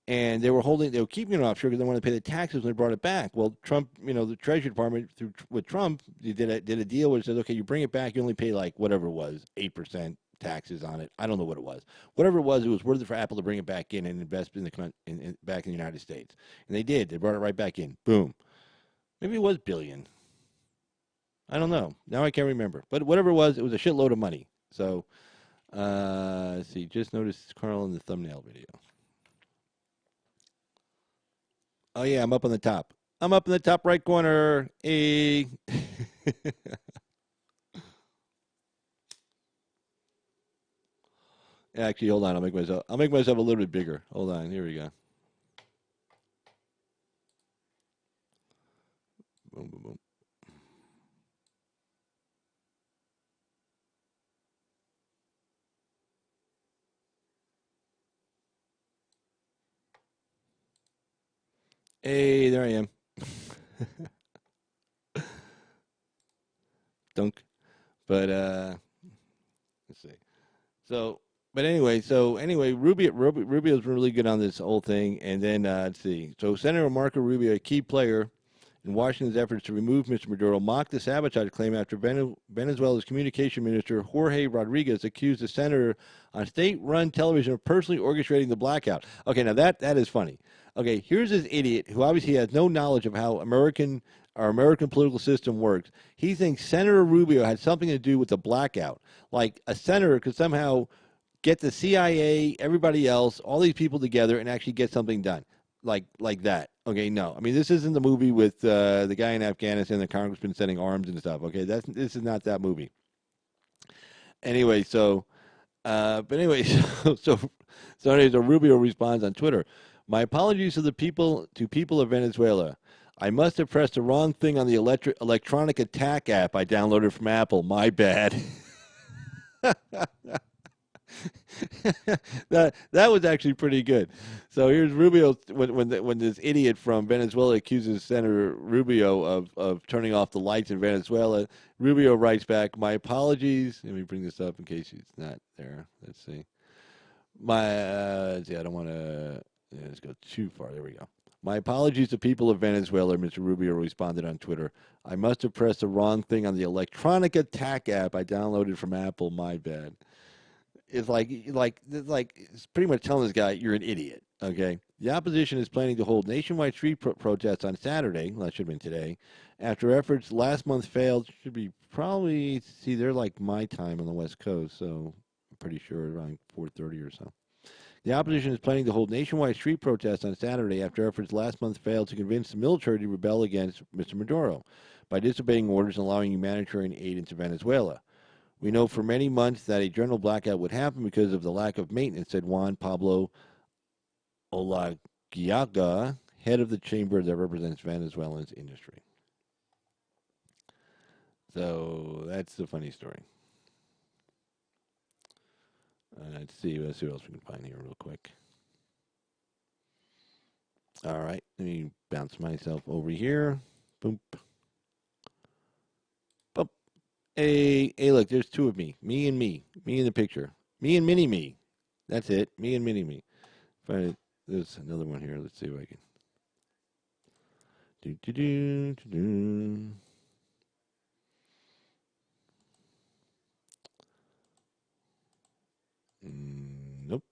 and they were keeping it offshore because they wanted to pay the taxes when they brought it back. Well, Trump, the Treasury Department with Trump did a deal where it says, okay, you bring it back, you only pay like whatever it was, 8% taxes on it. I don't know what it was. Whatever it was worth it for Apple to bring it back in and invest back in the United States, and they did. They brought it right back in. Boom. Maybe it was billion. I don't know. Now I can't remember. But whatever it was a shitload of money. So, let's see. Just noticed Carl in the thumbnail video. Oh, yeah, I'm up on the top. I'm up in the top right corner. Actually, hold on. I'll make myself a little bit bigger. Hold on. Here we go. Boom, boom, boom. Hey, there I am. Dunk. But let's see. So, but anyway, Rubio's really good on this whole thing. And then let's see. So Senator Marco Rubio, a key player in Washington's efforts to remove Mr. Maduro, mocked the sabotage claim after Venezuela's communication minister Jorge Rodriguez accused the senator on state-run television of personally orchestrating the blackout. Okay, now that is funny. Okay, here's this idiot who obviously has no knowledge of how our American political system works. He thinks Senator Rubio had something to do with the blackout. Like a senator could somehow get the CIA, everybody else, all these people together and actually get something done like that. Okay, no. I mean, this isn't the movie with the guy in Afghanistan, the congressman sending arms and stuff. Okay, this is not that movie. Anyway, but anyway, so Rubio responds on Twitter. My apologies to people of Venezuela. I must have pressed the wrong thing on the electronic attack app I downloaded from Apple. My bad. that was actually pretty good. So here's Rubio when this idiot from Venezuela accuses Senator Rubio of turning off the lights in Venezuela. Rubio writes back, "My apologies." Let me bring this up in case it's not there. Let's see. I don't want to. Let's go too far. There we go. My apologies to people of Venezuela, Mr. Rubio responded on Twitter. I must have pressed the wrong thing on the electronic attack app I downloaded from Apple. My bad. It's pretty much telling this guy you're an idiot. Okay, the opposition is planning to hold nationwide street protests on Saturday. Well, that should have been today, after efforts last month failed. Should be probably they're like my time on the West Coast, so I'm pretty sure around 4:30 or so. The opposition is planning to hold nationwide street protests on Saturday after efforts last month failed to convince the military to rebel against Mr. Maduro by disobeying orders and allowing humanitarian aid into Venezuela. We know for many months that a general blackout would happen because of the lack of maintenance, said Juan Pablo Olaguiaga, head of the chamber that represents Venezuela's industry. So that's the funny story. Let's see what else we can find here real quick. All right, let me bounce myself over here. Boom. Boop. Hey, look, there's two of me. Me and me. Me in the picture. Me and mini me. That's it. Me and mini me. There's another one here. Let's see if I can. Do, do, do, do, do. Nope.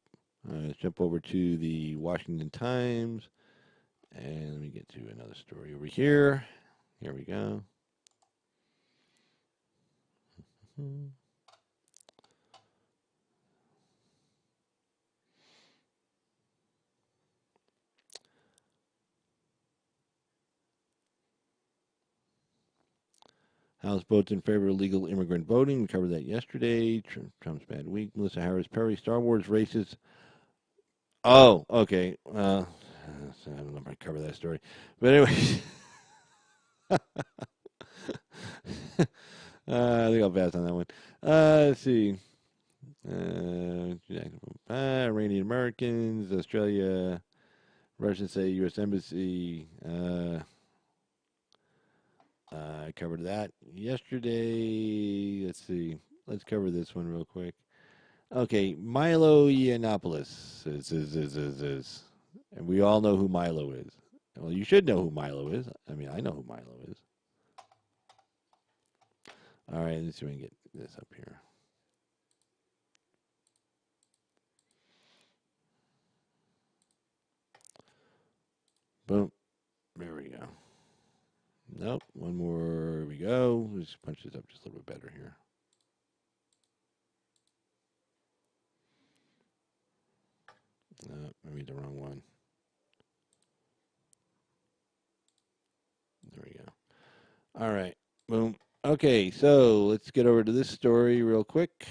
Let's jump over to the Washington Times. And let me get to another story over here. Here we go. House votes in favor of legal immigrant voting. We covered that yesterday. Trump's bad week. Melissa Harris Perry. Star Wars races. Oh, okay. I don't know if I cover that story. But anyway. I think I'll pass on that one. Let's see. Iranian Americans, Australia, Russians say U.S. Embassy. I covered that yesterday. Let's see. Let's cover this one real quick. Okay, Milo Yiannopoulos is. And we all know who Milo is. Well, you should know who Milo is. I mean, I know who Milo is. All right, let's see if we can get this up here. Boom. There we go. Nope. One more. Here we go. Let's punch this up just a little bit better here. No, I read the wrong one. All right. Boom. Okay, so let's get over to this story real quick.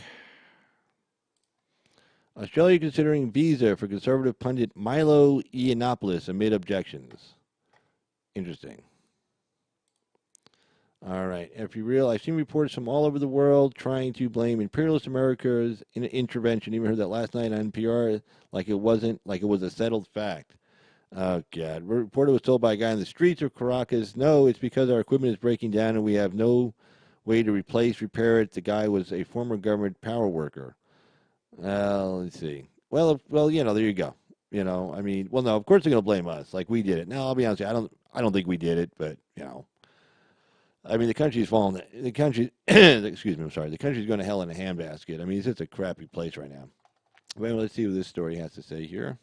Australia considering visa for conservative pundit Milo Yiannopoulos amid objections. Interesting. All right. If you real, I've seen reports from all over the world trying to blame imperialist America's intervention. Even heard that last night on NPR, like it wasn't, like it was a settled fact. Oh God! A reporter was told by a guy in the streets of Caracas, "No, it's because our equipment is breaking down and we have no way to repair it." The guy was a former government power worker. Let's see. Well, there you go. I mean, well, no, of course they're going to blame us, like we did it. Now, I'll be honest, I don't think we did it, but I mean, the country's fallen. The country, excuse me, I'm sorry. The country's going to hell in a handbasket. I mean, it's just a crappy place right now. Well, let's see what this story has to say here.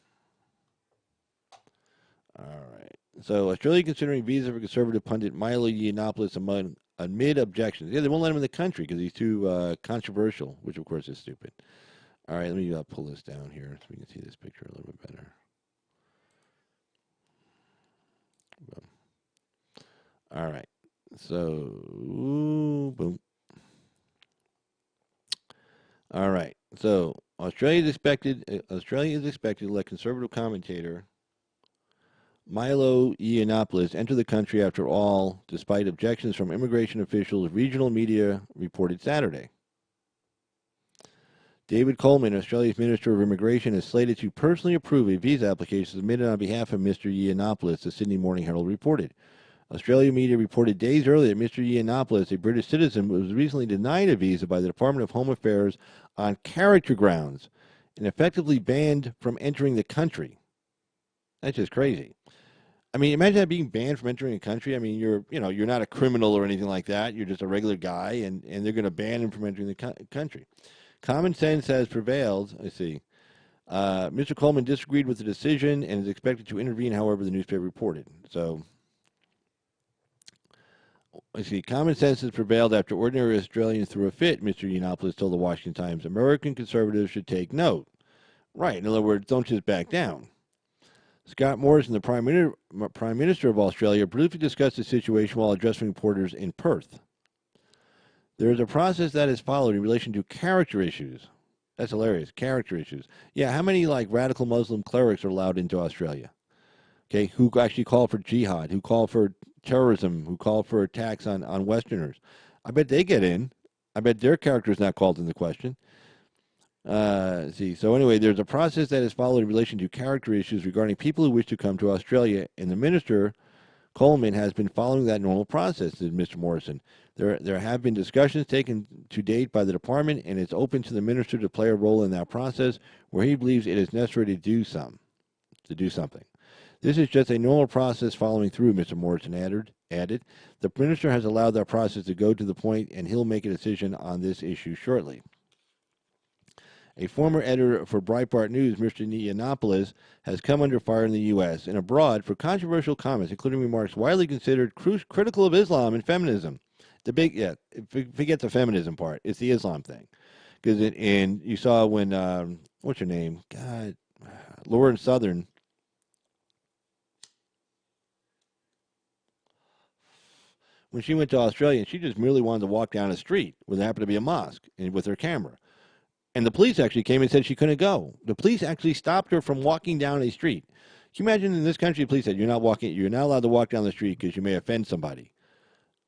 All right. So, Australia considering visa for conservative pundit Milo Yiannopoulos amid objections. Yeah, they won't let him in the country because he's too controversial, which of course is stupid. All right, let me pull this down here so we can see this picture a little bit better. All right. So, boom. All right. So, Australia is expected to let conservative commentator Milo Yiannopoulos enter the country after all, despite objections from immigration officials, regional media reported Saturday. David Coleman, Australia's Minister of Immigration, is slated to personally approve a visa application submitted on behalf of Mr. Yiannopoulos, the Sydney Morning Herald reported. Australian media reported days earlier that Mr. Yiannopoulos, a British citizen, was recently denied a visa by the Department of Home Affairs on character grounds and effectively banned from entering the country. That's just crazy. I mean, imagine that being banned from entering a country. I mean, you're not a criminal or anything like that. You're just a regular guy, and they're going to ban him from entering the country. Common sense has prevailed. I see. Mr. Coleman disagreed with the decision and is expected to intervene, however, the newspaper reported. So, I see. Common sense has prevailed after ordinary Australians threw a fit, Mr. Yiannopoulos told the Washington Times. American conservatives should take note. Right. In other words, don't just back down. Scott Morrison, the Prime Minister of Australia, briefly discussed the situation while addressing reporters in Perth. There is a process that is followed in relation to character issues. That's hilarious. Character issues. Yeah, how many radical Muslim clerics are allowed into Australia? Okay, who actually call for jihad, who call for terrorism, who call for attacks on Westerners? I bet they get in. I bet their character is not called into question. So anyway, there's a process that is followed in relation to character issues regarding people who wish to come to Australia, and the minister, Coleman, has been following that normal process, said Mr. Morrison. There have been discussions taken to date by the department, and it's open to the minister to play a role in that process where he believes it is necessary to do something. This is just a normal process following through, Mr. Morrison added. The minister has allowed that process to go to the point, and he'll make a decision on this issue shortly. A former editor for Breitbart News, Mr. Yiannopoulos, has come under fire in the U.S. and abroad for controversial comments, including remarks widely considered critical of Islam and feminism. Forget the feminism part. It's the Islam thing. And you saw when, what's her name? God, Lauren Southern. When she went to Australia, she just merely wanted to walk down a street where there happened to be a mosque and with her camera. And the police actually came and said she couldn't go. The police actually stopped her from walking down a street. Can you imagine in this country, the police said, you're not allowed to walk down the street because you may offend somebody.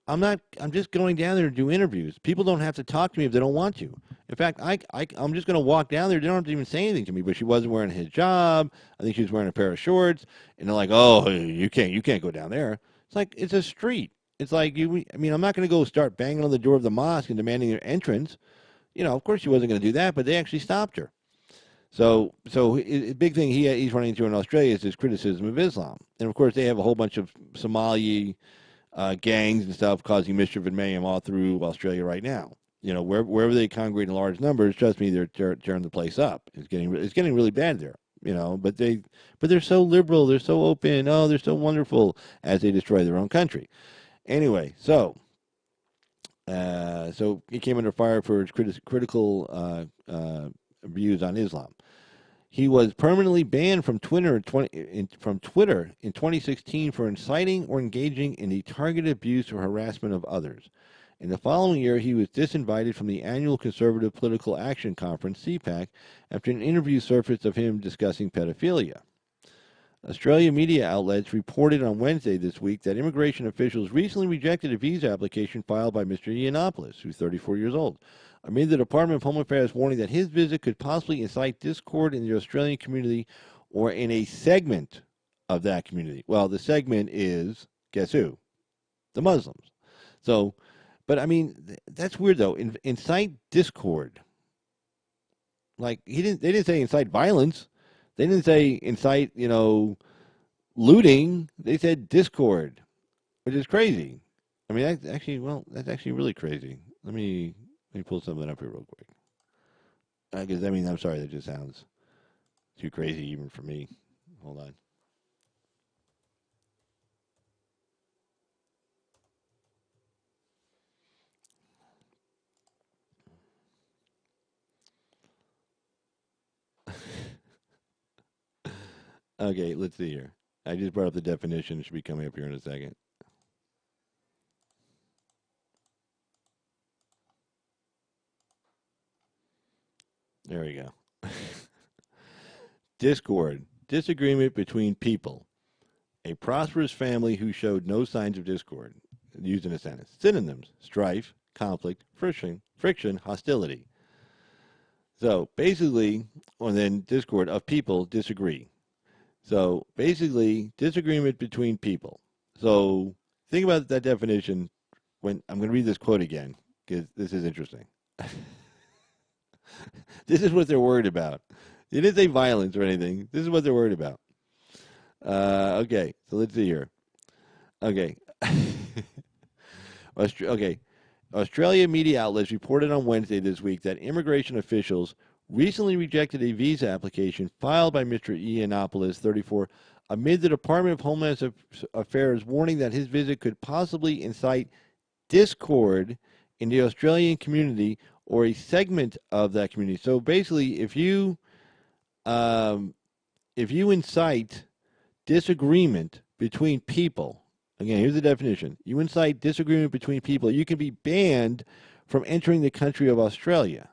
I'm just going down there to do interviews. People don't have to talk to me if they don't want to. In fact, I'm just going to walk down there. They don't have to even say anything to me, but she wasn't wearing a hijab. I think she was wearing a pair of shorts. And they're like, oh, you can't go down there. It's like, it's a street. It's like, I'm not going to go start banging on the door of the mosque and demanding their entrance. Of course she wasn't going to do that, but they actually stopped her. So a big thing he's running into in Australia is his criticism of Islam. And, of course, they have a whole bunch of Somali gangs and stuff causing mischief and mayhem all through Australia right now. Wherever they congregate in large numbers, trust me, they're tearing the place up. It's getting really bad there. But they're so liberal, they're so open, they're so wonderful as they destroy their own country. Anyway, so he came under fire for his critical views on Islam. He was permanently banned from Twitter in 2016 for inciting or engaging in the targeted abuse or harassment of others. In the following year, he was disinvited from the annual Conservative Political Action Conference, CPAC, after an interview surfaced of him discussing pedophilia. Australian media outlets reported on Wednesday this week that immigration officials recently rejected a visa application filed by Mr. Yiannopoulos, who's 34 years old, amid the Department of Home Affairs warning that his visit could possibly incite discord in the Australian community or in a segment of that community. Well, the segment is, guess who? The Muslims. So, but I mean, that's weird though. Incite discord. Like they didn't say incite violence. They didn't say incite, looting. They said discord, which is crazy. I mean, that's actually really crazy. Let me pull something up here real quick. Because I'm sorry, that just sounds too crazy even for me. Hold on. Okay, let's see here. I just brought up the definition. It should be coming up here in a second. There we go. Discord, disagreement between people. A prosperous family who showed no signs of discord. Used in a sentence. Synonyms: strife, conflict, friction, hostility. So basically, or then discord of people disagree. So basically, disagreement between people. So think about that definition. When I'm going to read this quote again, because this is interesting. This is what they're worried about. They didn't say violence or anything. This is what they're worried about. Okay, so let's see here. Okay. Okay. Australia media outlets reported on Wednesday this week that immigration officials recently rejected a visa application filed by Mr. Yiannopoulos, 34, amid the Department of Homeland Affairs warning that his visit could possibly incite discord in the Australian community or a segment of that community. So basically, if you incite disagreement between people, again, here's the definition. You incite disagreement between people, you can be banned from entering the country of Australia.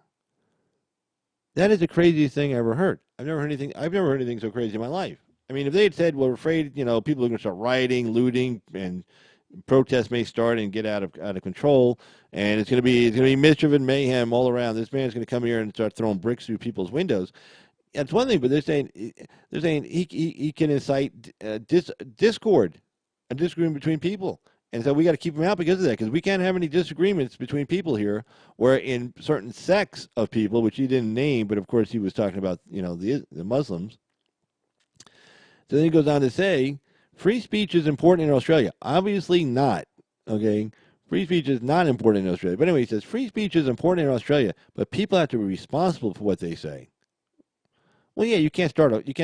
That is the craziest thing I ever heard. I've never heard anything so crazy in my life. I mean, if they had said, well, we're afraid, people are going to start rioting, looting, and protests may start and get out of control, and it's going to be mischief and mayhem all around. This man's going to come here and start throwing bricks through people's windows. That's one thing, but they're saying he can incite discord, a disagreement between people, and so we got to keep him out because of that. Because we can't have any disagreements between people here, where in certain sects of people, which he didn't name, but of course he was talking about the Muslims. So then he goes on to say, free speech is important in Australia. Obviously not. Okay, free speech is not important in Australia. But anyway, he says free speech is important in Australia, but people have to be responsible for what they say. Well, yeah, you can't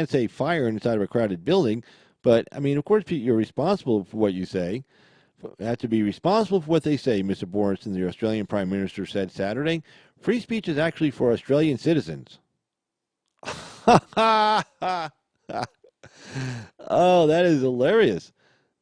say fire inside of a crowded building, but I mean, of course, you're responsible for what you say. You have to be responsible for what they say, Mr. Borisson, the Australian Prime Minister, said Saturday. Free speech is actually for Australian citizens. Oh, that is hilarious.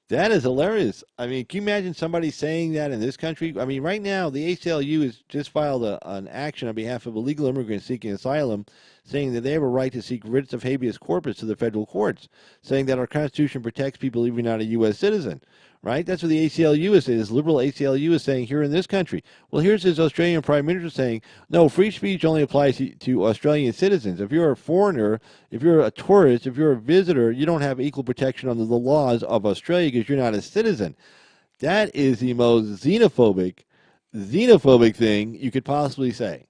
That is hilarious. I mean, can you imagine somebody saying that in this country? I mean, right now, the ACLU has just filed an action on behalf of illegal immigrants seeking asylum, saying that they have a right to seek writs of habeas corpus to the federal courts, saying that our Constitution protects people even not a U.S. citizen, right? That's what the ACLU is saying. This liberal ACLU is saying here in this country. Well, here's his Australian Prime Minister saying, no, free speech only applies to Australian citizens. If you're a foreigner, if you're a tourist, if you're a visitor, you don't have equal protection under the laws of Australia because you're not a citizen. That is the most xenophobic thing you could possibly say.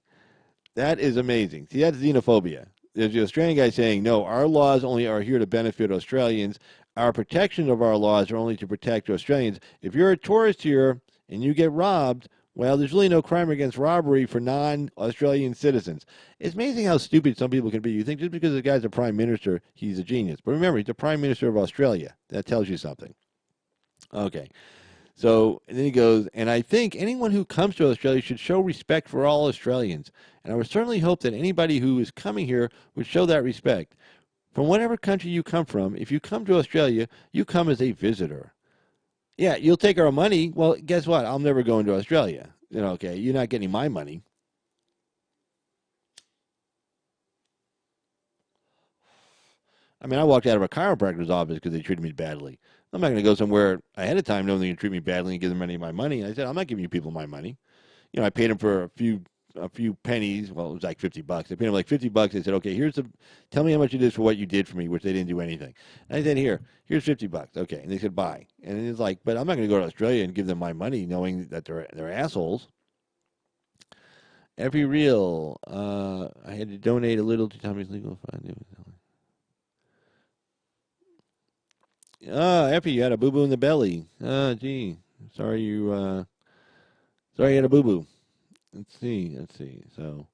That is amazing. See, that's xenophobia. There's the Australian guy saying, no, our laws only are here to benefit Australians. Our protection of our laws are only to protect Australians. If you're a tourist here and you get robbed, well, there's really no crime against robbery for non-Australian citizens. It's amazing how stupid some people can be. You think just because the guy's a prime minister, he's a genius. But remember, he's the prime minister of Australia. That tells you something. Okay. So and then he goes, and I think anyone who comes to Australia should show respect for all Australians. And I would certainly hope that anybody who is coming here would show that respect. From whatever country you come from, if you come to Australia, you come as a visitor. Yeah, you'll take our money. Well, guess what? I'm never going to Australia. Okay, you're not getting my money. I mean, I walked out of a chiropractor's office because they treated me badly. I'm not going to go somewhere ahead of time knowing they're going to treat me badly and give them any of my money. And I said, I'm not giving you people my money. I paid them for a few pennies. Well, it was like $50. I paid them like $50. They said, okay, tell me how much it is for what you did for me, which they didn't do anything. And I said, here's $50. Okay. And they said, bye. And it's like, but I'm not going to go to Australia and give them my money knowing that they're assholes. Every real, I had to donate a little to Tommy's legal fund. Effie, you had a boo-boo in the belly. Gee. Sorry you had a boo-boo. Let's see. So,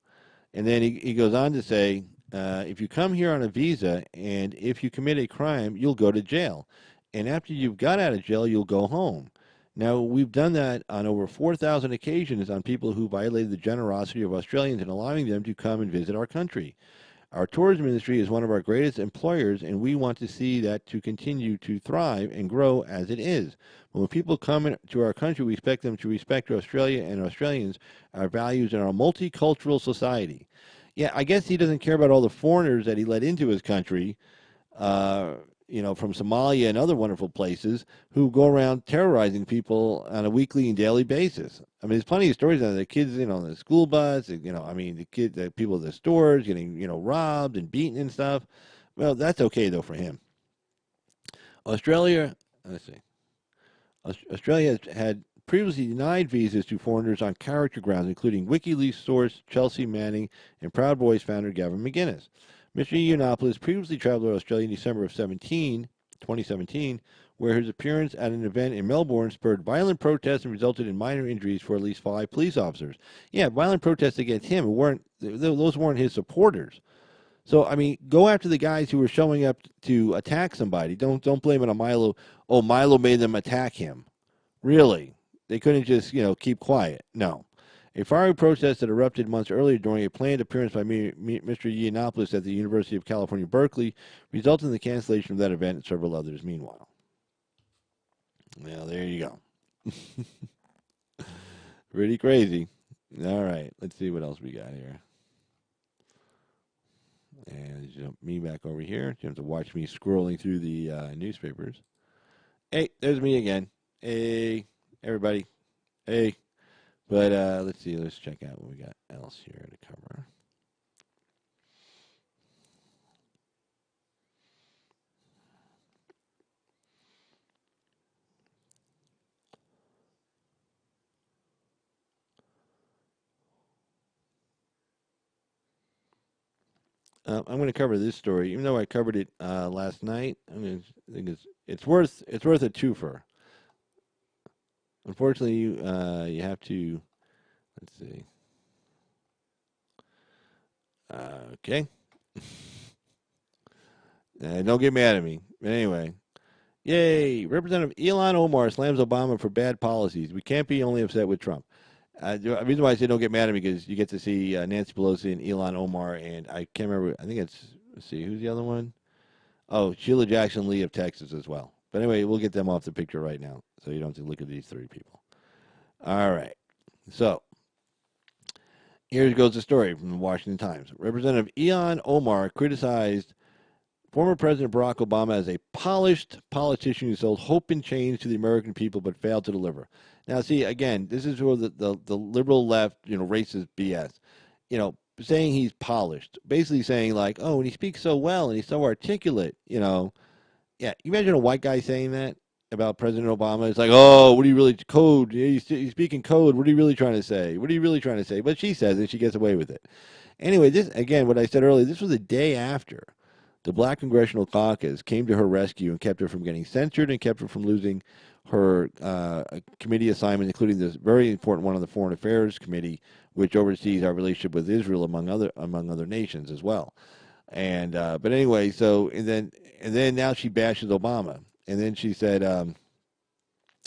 and then he goes on to say, if you come here on a visa and if you commit a crime, you'll go to jail. And after you've got out of jail, you'll go home. Now, we've done that on over 4,000 occasions on people who violated the generosity of Australians in allowing them to come and visit our country. Our tourism industry is one of our greatest employers, and we want to see that to continue to thrive and grow as it is. But when people come to our country, we expect them to respect Australia and Australians, our values, and our multicultural society. Yeah, I guess he doesn't care about all the foreigners that he let into his country, from Somalia and other wonderful places, who go around terrorizing people on a weekly and daily basis. I mean, there's plenty of stories of the kids, on the school bus, the people at the stores getting, robbed and beaten and stuff. Well, that's okay, though, for him. Australia, let's see. Australia has had previously denied visas to foreigners on character grounds, including WikiLeaks source Chelsea Manning and Proud Boys founder Gavin McGuinness. Mr. Yiannopoulos previously traveled to Australia in December of 2017, where his appearance at an event in Melbourne spurred violent protests and resulted in minor injuries for at least 5 police officers. Yeah, violent protests against him. Those weren't his supporters. So, I mean, go after the guys who were showing up to attack somebody. Don't blame it on Milo. Oh, Milo made them attack him. Really? They couldn't just, keep quiet. No. A fiery protest that erupted months earlier during a planned appearance by Mr. Yiannopoulos at the University of California, Berkeley, resulted in the cancellation of that event and several others meanwhile. Well, there you go. Pretty crazy. All right, let's see what else we got here. And jump me back over here. You have to watch me scrolling through the newspapers. Hey, there's me again. Hey, everybody. Hey. But let's see. Let's check out what we got else here to cover. I'm going to cover this story, even though I covered it last night. I think it's worth a twofer. Unfortunately, you have to. Let's see. Okay. Don't get mad at me. But anyway, yay! Representative Ilhan Omar slams Obama for bad policies. We can't be only upset with Trump. The reason why I say don't get mad at me because you get to see Nancy Pelosi and Ilhan Omar, and I can't remember. I think let's see, who's the other one? Oh, Sheila Jackson Lee of Texas as well. But anyway, we'll get them off the picture right now, so you don't have to look at these 3 people. All right. So here goes the story from the Washington Times. Representative Ilhan Omar criticized former President Barack Obama as a polished politician who sold hope and change to the American people but failed to deliver. Now, see, again, this is where the liberal left, racist BS, saying he's polished, basically saying like, oh, and he speaks so well and he's so articulate, Yeah, you imagine a white guy saying that about President Obama. It's like, oh, what are you really, code, he's speaking code, what are you really trying to say? What are you really trying to say? But she says it, she gets away with it. Anyway, this, again, what I said earlier, this was a day after the Black Congressional Caucus came to her rescue and kept her from getting censured and kept her from losing her committee assignment, including this very important one on the Foreign Affairs Committee, which oversees our relationship with Israel among other nations as well. And but anyway, so and then now she bashes Obama, and then she said,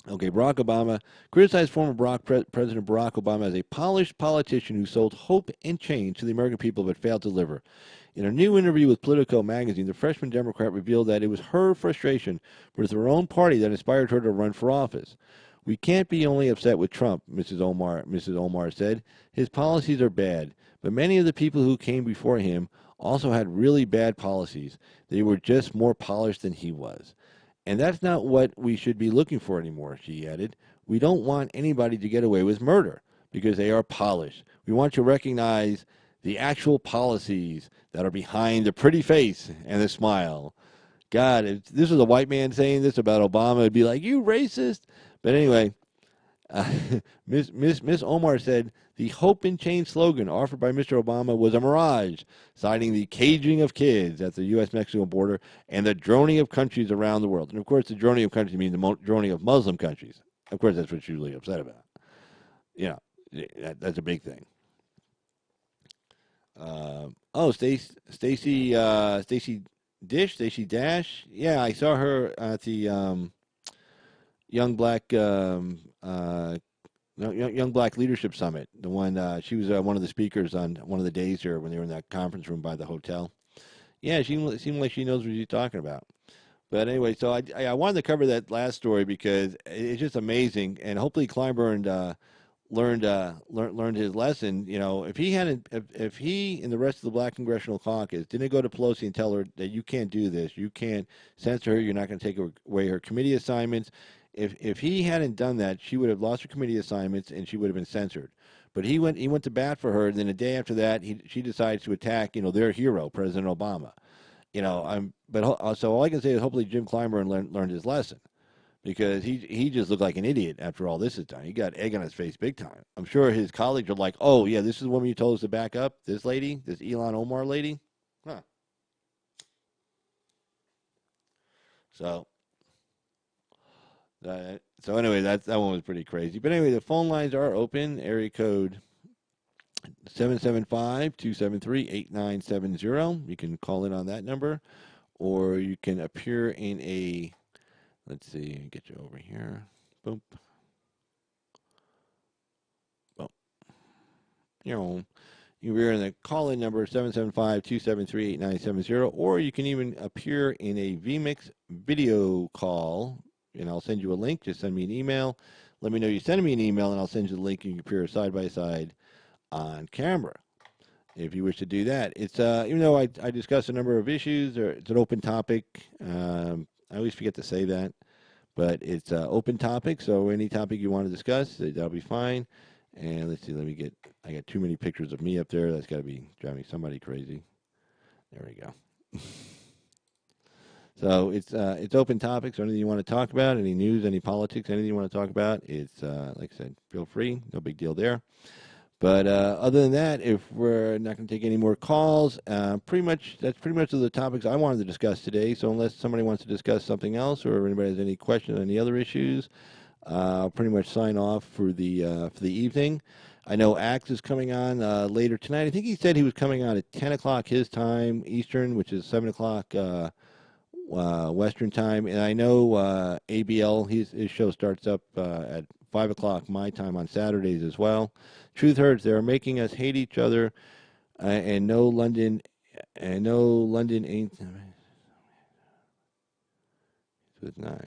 Okay, Barack Obama criticized former President Barack Obama as a polished politician who sold hope and change to the American people but failed to deliver. In a new interview with Politico magazine, the freshman Democrat revealed that it was her frustration with her own party that inspired her to run for office. We can't be only upset with Trump, Mrs. Omar said. His policies are bad, but many of the people who came before him also had really bad policies. They were just more polished than he was. And that's not what we should be looking for anymore, she added. We don't want anybody to get away with murder because they are polished. We want to recognize the actual policies that are behind the pretty face and the smile. God, if this was a white man saying this about Obama, it'd be like, you racist. But anyway, uh, Miss Omar said the Hope and Change slogan offered by Mr. Obama was a mirage, citing the caging of kids at the U.S.-Mexico border and the droning of countries around the world. And, of course, the droning of countries means the droning of Muslim countries. Of course, that's what she's really upset about. You know, that's a big thing. Stacy Dash. Yeah, I saw her at the Young Black Young Black Leadership Summit. The one she was one of the speakers on one of the days here when they were in that conference room by the hotel. Yeah, she seemed like she knows what she's talking about. But anyway, so I wanted to cover that last story because it's just amazing, and hopefully Kleinburn learned his lesson. You know, if he hadn't, if he and the rest of the Black Congressional Caucus didn't go to Pelosi and tell her that you can't do this, you can't censor her, you're not going to take away her committee assignments. If he hadn't done that, she would have lost her committee assignments and she would have been censored. But he went to bat for her, and then the day after that, she decides to attack their hero, President Obama. So all I can say is hopefully Jim Clyburn learned his lesson, because he just looked like an idiot after all this is done. He got egg on his face big time. I'm sure his colleagues are like, oh, yeah, this is the woman you told us to back up, this lady, this Ilhan Omar lady. Huh. So anyway, that one was pretty crazy. But anyway, the phone lines are open. Area code 775-273-8970. You can call in on that number, or you can appear in a, let's see, get you over here. Boom. Boom. You appear in the call-in number 775-273-8970, or you can even appear in a VMix video call, and I'll send you a link. Just send me an email. Let me know you send me an email, and I'll send you the link. You can appear side by side on camera if you wish to do that. It's even though I discuss a number of issues, or it's an open topic. I always forget to say that, but it's open topic. So any topic you want to discuss, that'll be fine. And let's see. I got too many pictures of me up there. That's got to be driving somebody crazy. There we go. So it's open topics. Anything you want to talk about, any news, any politics, anything you want to talk about, it's like I said, feel free. No big deal there. But other than that, if we're not going to take any more calls, that's pretty much the topics I wanted to discuss today. So unless somebody wants to discuss something else, or anybody has any questions on any other issues, I'll pretty much sign off for the evening. I know Axe is coming on later tonight. I think he said he was coming on at 10 o'clock his time, Eastern, which is 7 o'clock Western time. And I know ABL, his show starts up at 5 o'clock my time on Saturdays as well. Truth hurts. They're making us hate each other, and no London ain't. It's nice.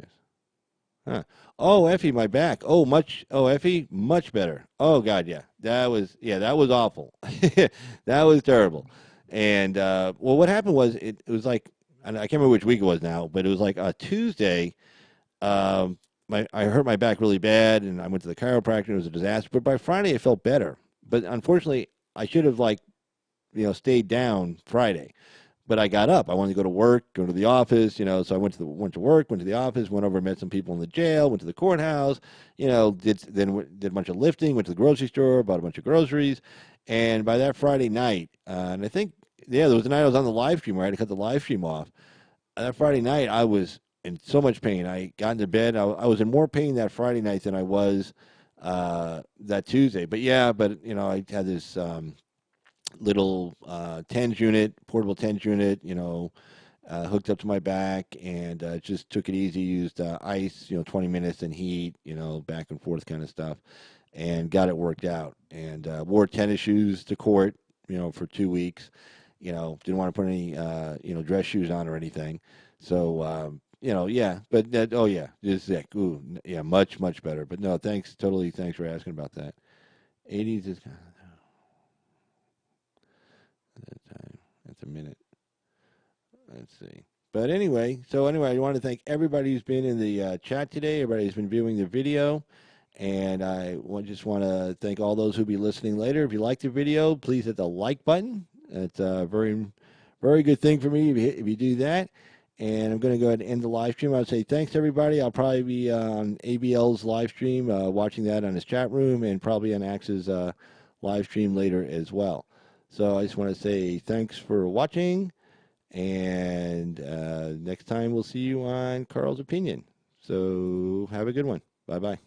Huh. Oh, Effie, my back. Effie, much better. Oh God, yeah. That was awful. That was terrible. And what happened was it was like, I can't remember which week it was now, but it was like a Tuesday. I hurt my back really bad, and I went to the chiropractor. It was a disaster. But by Friday, I felt better. But unfortunately, I should have stayed down Friday. But I got up. I wanted to go to work, go to the office. So I went to work, went to the office, went over, met some people in the jail, went to the courthouse. Did a bunch of lifting, went to the grocery store, bought a bunch of groceries, and by that Friday night, and I think there was a night I was on the live stream where I had to cut the live stream off. That Friday night, I was in so much pain. I got into bed. I was in more pain that Friday night than I was that Tuesday. But I had this little TENS unit, portable TENS unit, hooked up to my back, and just took it easy. Used ice, 20 minutes, and heat, back and forth kind of stuff, and got it worked out. And wore tennis shoes to court, for 2 weeks. Didn't want to put any, dress shoes on or anything. So, yeah. But oh yeah, just sick. Ooh, yeah, much much better. But no, thanks, totally. Thanks for asking about that. 80s is kind of that time. That's a minute. Let's see. But anyway, I want to thank everybody who's been in the chat today, everybody who's been viewing the video, and just want to thank all those who'll be listening later. If you like the video, please hit the like button. It's a very, very good thing for me if you do that. And I'm going to go ahead and end the live stream. I would say thanks, everybody. I'll probably be on ABL's live stream, watching that on his chat room, and probably on Axe's live stream later as well. So I just want to say thanks for watching. And next time we'll see you on Carl's Opinion. So have a good one. Bye-bye.